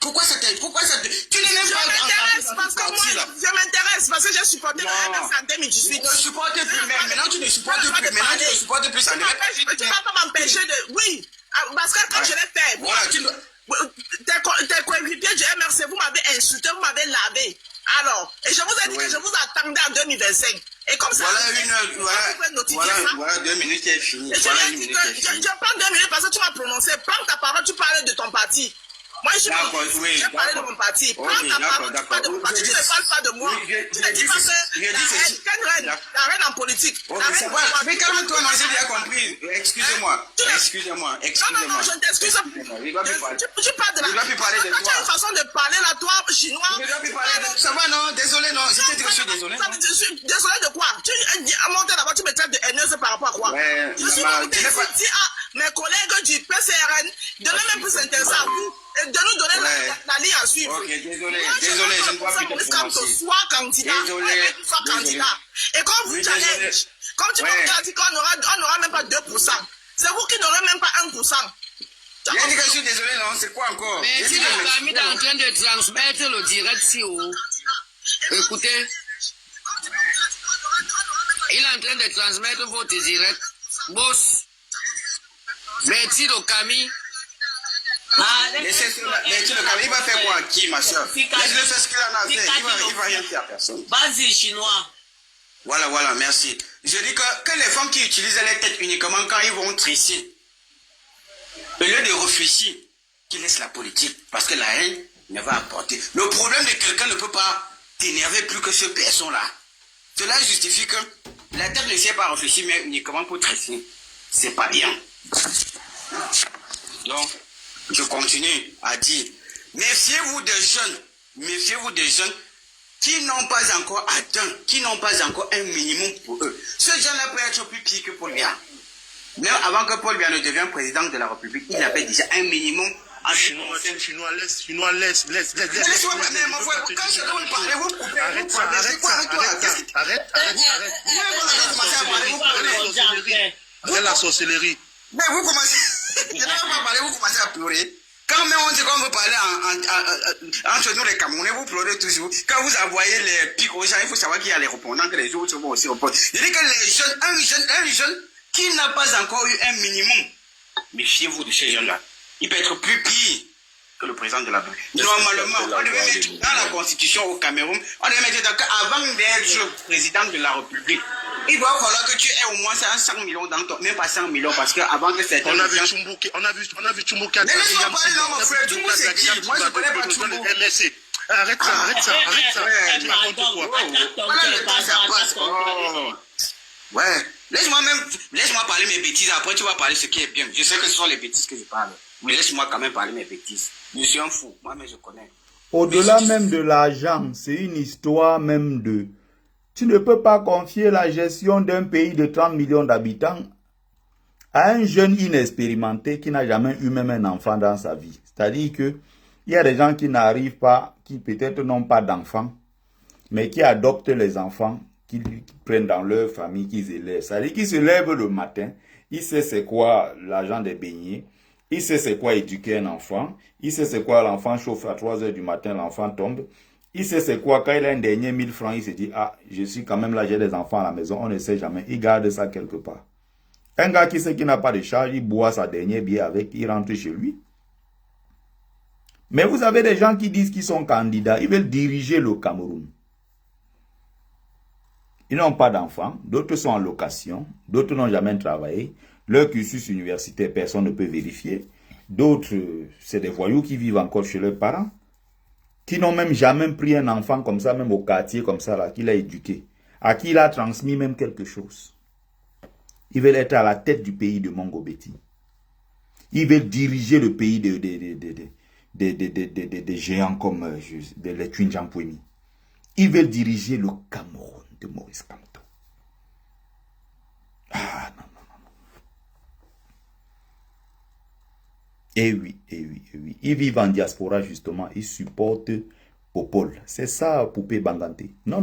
Pourquoi ça te... Tu n'es même pas... Je m'intéresse parce que j'ai supporté le MRC en 2018. Tu ne supportes plus. Maintenant, tu ne supportes plus. Maintenant, tu ne supportes plus. Tu ne vas pas m'empêcher de... Oui. Parce que quand je l'ai fait... Voilà, tu... Tes coéquipiers du MRC, vous m'avez insulté, vous m'avez lavé. Alors, et je vous ai dit que je vous attendais en 2025. Et comme ça, voilà 2 minutes, c'est fini. Je prends 2 minutes parce que tu m'as prononcé. Prends ta parole, tu parlais de ton parti. Moi, je parlé de mon parti. Prends ta parole, tu parles de mon parti. Tu ne parles pas de moi. Tu ne dis pas que la reine en politique. Mais calme-toi, non, j'ai bien compris. Excusez-moi. Non, je ne t'excuse pas. Tu parles de la... Tu as une façon de parler là, toi, chinois. Ça va, non? Désolé, non. Je te dis que je suis désolé. Je suis désolé de quoi? Tu as monté d'abord, tu me traites de haineuse par rapport à quoi? Je suis monté ici à mes collègues du PCRN de ne même plus s'intéresser à vous. Et de nous donner la ligne à suivre. Ok, désolé, je ne vois plus de prononcer. Sois candidat, sois candidat. Et quand vous challenge, comme tu m'as dit qu'on n'aura même pas 2%, c'est vous qui n'aurez même pas 1%. J'ai dit que je suis désolé, non, c'est quoi encore? Mais si le Gami est en train de transmettre le direct si haut, écoutez, il est en train de transmettre votre direct, boss. Merci le Gami. Il va faire quoi? Qui, ma soeur? Laisse-le faire ce qu'il en a fait. Il va rien faire à personne. Vas-y, chinois. Voilà, merci. Je dis que les femmes qui utilisent les têtes uniquement quand ils vont trisser, au lieu de réfléchir, qu'ils laissent la politique, parce que la haine ne va apporter. Le problème de quelqu'un ne peut pas t'énerver plus que ce personne-là. Cela justifie que la tête ne sait pas réfléchir, mais uniquement pour trisser. C'est pas bien. Donc, je continue à dire, méfiez-vous des jeunes qui n'ont pas encore atteint, qui n'ont pas encore un minimum pour eux. Ce jeune-là peut être plus pire que Paul Biya. Même avant que Paul Biya ne devienne président de la République, il avait déjà un minimum. Chinois, laisse. Laisse-moi, mais mon frère, quand je dois parler, vous coupez. Arrête. Arrête la sorcellerie. Mais vous commencez, je n'ai pas parlé, vous commencez à pleurer. Quand même on dit qu'on veut parler entre nous les Camerounais, vous pleurez toujours. Quand vous envoyez les pics aux gens, il faut savoir qu'il y a les répondants, que les autres vont aussi répondre. Je dis que les jeunes, un jeune qui n'a pas encore eu un minimum, méfiez-vous de ces jeunes-là. Il peut être plus pire que le président de la République. Normalement, on devait mettre dans la constitution au Cameroun, on devait mettre qu'avant d'être président de la République, il doit falloir que tu aies au moins 100 millions dans ton, même pas 100 millions, parce qu'avant que certains... On a vu Tchoumbouki, Tchoumbouka. Laisse-moi parler, non, mon frère, Tchoumbouki, c'est qui? Moi, je connais pas Tchoumbouki. Arrête ça. Tu racontes quoi? Voilà le temps, ça passe. Ouais. Laisse-moi parler mes bêtises, après tu vas parler ce qui est bien. Je sais que ce sont les bêtises que je parle. Mais laisse-moi quand même parler mes bêtises. Je suis un fou, moi mais je connais. Au-delà même de l'argent, c'est une histoire même de... Tu ne peux pas confier la gestion d'un pays de 30 millions d'habitants à un jeune inexpérimenté qui n'a jamais eu même un enfant dans sa vie. C'est-à-dire que il y a des gens qui n'arrivent pas, qui peut-être n'ont pas d'enfants, mais qui adoptent les enfants, qui prennent dans leur famille, qu'ils élèvent. C'est-à-dire qu'ils se lèvent le matin, il sait c'est quoi l'argent des beignets, il sait c'est quoi éduquer un enfant, il sait c'est quoi l'enfant chauffe à 3 h du matin, l'enfant tombe, il sait c'est quoi quand il a un dernier 1000 francs, il se dit, ah, je suis quand même là, j'ai des enfants à la maison, on ne sait jamais, il garde ça quelque part. Un gars qui sait qu'il n'a pas de charge, il boit sa dernière bière avec, il rentre chez lui. Mais vous avez des gens qui disent qu'ils sont candidats, ils veulent diriger le Cameroun. Ils n'ont pas d'enfants, d'autres sont en location, d'autres n'ont jamais travaillé. Leur cursus universitaire, personne ne peut vérifier. D'autres, c'est des voyous qui vivent encore chez leurs parents, qui n'ont même jamais pris un enfant comme ça, même au quartier comme ça, là, qu'il a éduqué, à qui il a transmis même quelque chose. Ils veulent être à la tête du pays de Mongobeti. Ils veulent diriger le pays des géants comme les Twinjampouemi. Ils veulent diriger le Cameroun de Maurice Kamto. Ah non. Eh oui. Ils vivent en diaspora justement, ils supportent Popol. C'est ça, Poupée Bangante. Non.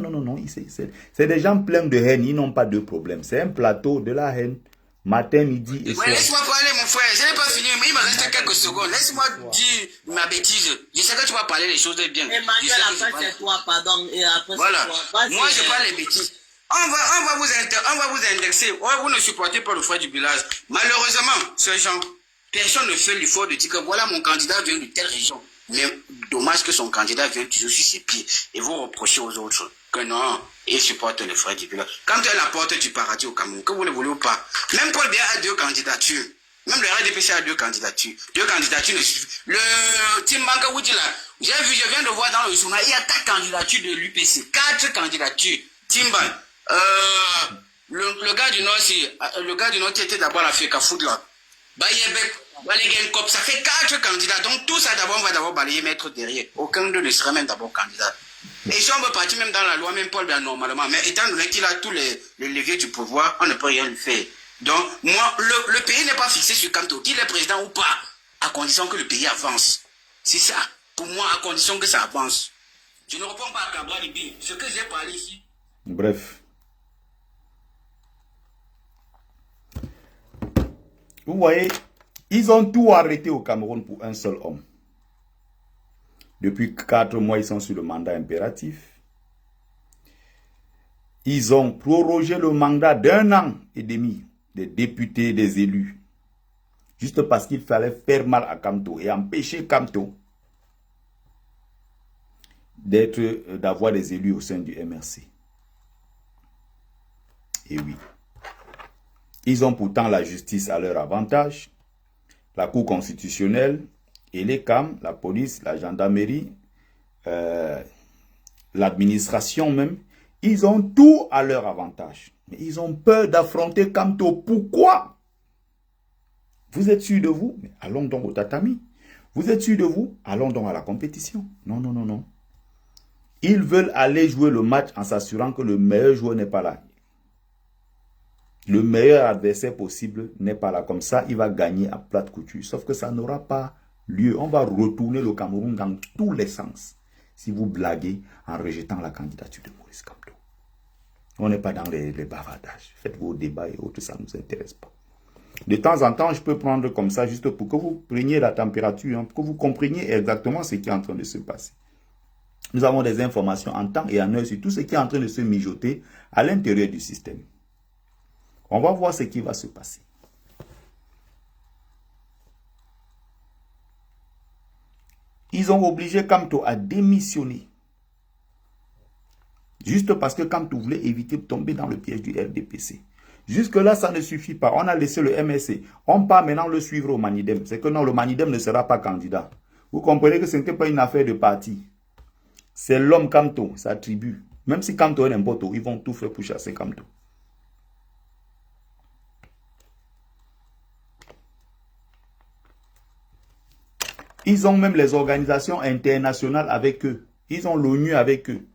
C'est des gens pleins de haine, ils n'ont pas de problème. C'est un plateau de la haine. Matin, midi et soir. Laisse-moi parler, mon frère. Je n'ai pas fini. Il me reste quelques secondes. Laisse-moi dire ma bêtise. Je sais que tu vas parler les choses bien. Emmanuel, après c'est toi, pardon. Et après voilà. c'est toi. Moi, je parle les bêtises. On va vous indexer. Vous ne supportez pas le frère du village. Malheureusement, ces gens, personne ne fait l'effort de dire que voilà, mon candidat vient de telle région. Mais dommage que son candidat vienne toujours sur ses pieds. Et vous reprochez aux autres que non, il supporte le frère du village. Quand tu es à la porte du paradis au Cameroun, que vous le voulez ou pas, même Paul Biya a 2 candidatures. Même le RDPC a 2 candidatures. 2 candidatures ne suffisent. Le Timbanka Wouti là, je viens de voir dans le journal, il y a 4 candidatures de l'UPC. 4 candidatures. Timban. Le gars du Nord, qui était d'abord la FECAFOOD là. Bayebek, Baligenkop, ça fait 4 candidats. Donc tout ça d'abord, on va d'abord balayer, mettre derrière. Aucun d'eux ne sera même d'abord candidat. Et si on veut partir même dans la loi, même Paul Biya normalement, mais étant donné qu'il a tous les leviers du pouvoir, on ne peut rien lui faire. Donc, moi, le pays n'est pas fixé sur Kamto, qu'il est président ou pas, à condition que le pays avance. C'est ça, pour moi, à condition que ça avance. Je ne réponds pas à Cabra Libi, ce que j'ai parlé ici. Bref. Vous voyez, ils ont tout arrêté au Cameroun pour un seul homme. Depuis 4 mois, ils sont sur le mandat impératif. Ils ont prorogé le mandat d'1 an et demi des députés, des élus. Juste parce qu'il fallait faire mal à Kamto et empêcher Kamto d'avoir des élus au sein du MRC. Et oui. Ils ont pourtant la justice à leur avantage. La Cour constitutionnelle et les CAM, la police, la gendarmerie, l'administration même, ils ont tout à leur avantage. Mais ils ont peur d'affronter Kamto. Pourquoi? Vous êtes sûr de vous? Mais allons donc au tatami. Vous êtes sûr de vous? Allons donc à la compétition. Non. Ils veulent aller jouer le match en s'assurant que le meilleur joueur n'est pas là. Le meilleur adversaire possible n'est pas là. Comme ça, il va gagner à plate couture. Sauf que ça n'aura pas lieu. On va retourner le Cameroun dans tous les sens. Si vous blaguez en rejetant la candidature de Maurice Kamto. On n'est pas dans les bavardages. Faites vos débats et autres, ça ne nous intéresse pas. De temps en temps, je peux prendre comme ça juste pour que vous preniez la température, pour que vous compreniez exactement ce qui est en train de se passer. Nous avons des informations en temps et en heure sur tout ce qui est en train de se mijoter à l'intérieur du système. On va voir ce qui va se passer. Ils ont obligé Kamto à démissionner. Juste parce que Kamto voulait éviter de tomber dans le piège du RDPC. Jusque-là, ça ne suffit pas. On a laissé le MSC. On part maintenant le suivre au Manidem. C'est que non, le Manidem ne sera pas candidat. Vous comprenez que ce n'était pas une affaire de parti. C'est l'homme Kamto, sa tribu. Même si Kamto est n'importe où, ils vont tout faire pour chasser Kamto. Ils ont même les organisations internationales avec eux. Ils ont l'ONU avec eux.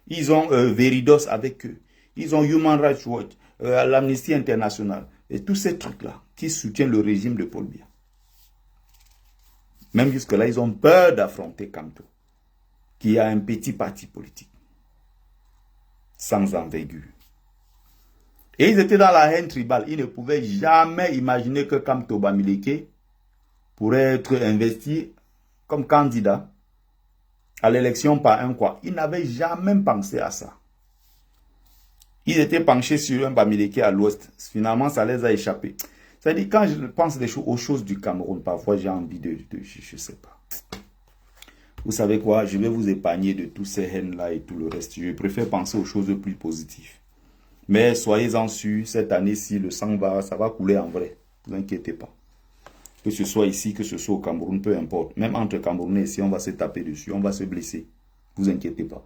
Ils ont Veridos avec eux. Ils ont Human Rights Watch, l'Amnesty International. Et tous ces trucs-là qui soutiennent le régime de Paul Biya. Même jusque-là, ils ont peur d'affronter Kamto, qui a un petit parti politique, sans envergure. Et ils étaient dans la haine tribale. Ils ne pouvaient jamais imaginer que Kamto Bamileke pourrait être investi comme candidat à l'élection par un quoi. Ils n'avaient jamais pensé à ça. Ils étaient penchés sur un Bamileke à l'ouest. Finalement, ça les a échappés. C'est-à-dire, quand je pense aux choses du Cameroun, parfois j'ai envie je ne sais pas. Vous savez quoi, je vais vous épargner de tous ces haines-là et tout le reste. Je préfère penser aux choses plus positives. Mais soyez-en sûrs, cette année-ci, le sang ça va couler en vrai. Ne vous inquiétez pas. Que ce soit ici, que ce soit au Cameroun, peu importe. Même entre Camerounais ici, on va se taper dessus, on va se blesser. Ne vous inquiétez pas.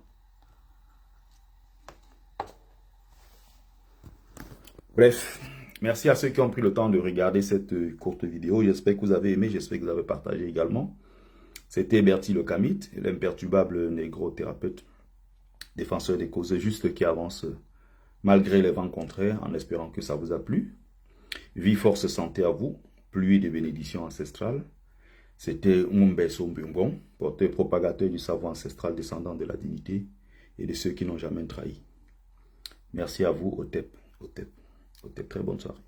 Bref, merci à ceux qui ont pris le temps de regarder cette courte vidéo. J'espère que vous avez aimé, j'espère que vous avez partagé également. C'était Bertie le Kamite, l'imperturbable négro-thérapeute, défenseur des causes justes qui avance malgré les vents contraires, en espérant que ça vous a plu. Vie, force, santé à vous. Pluie de bénédictions ancestrales. C'était Mumbeso Mbungon, porteur propagateur du savoir ancestral descendant de la dignité et de ceux qui n'ont jamais trahi. Merci à vous, Otep. Très bonne soirée.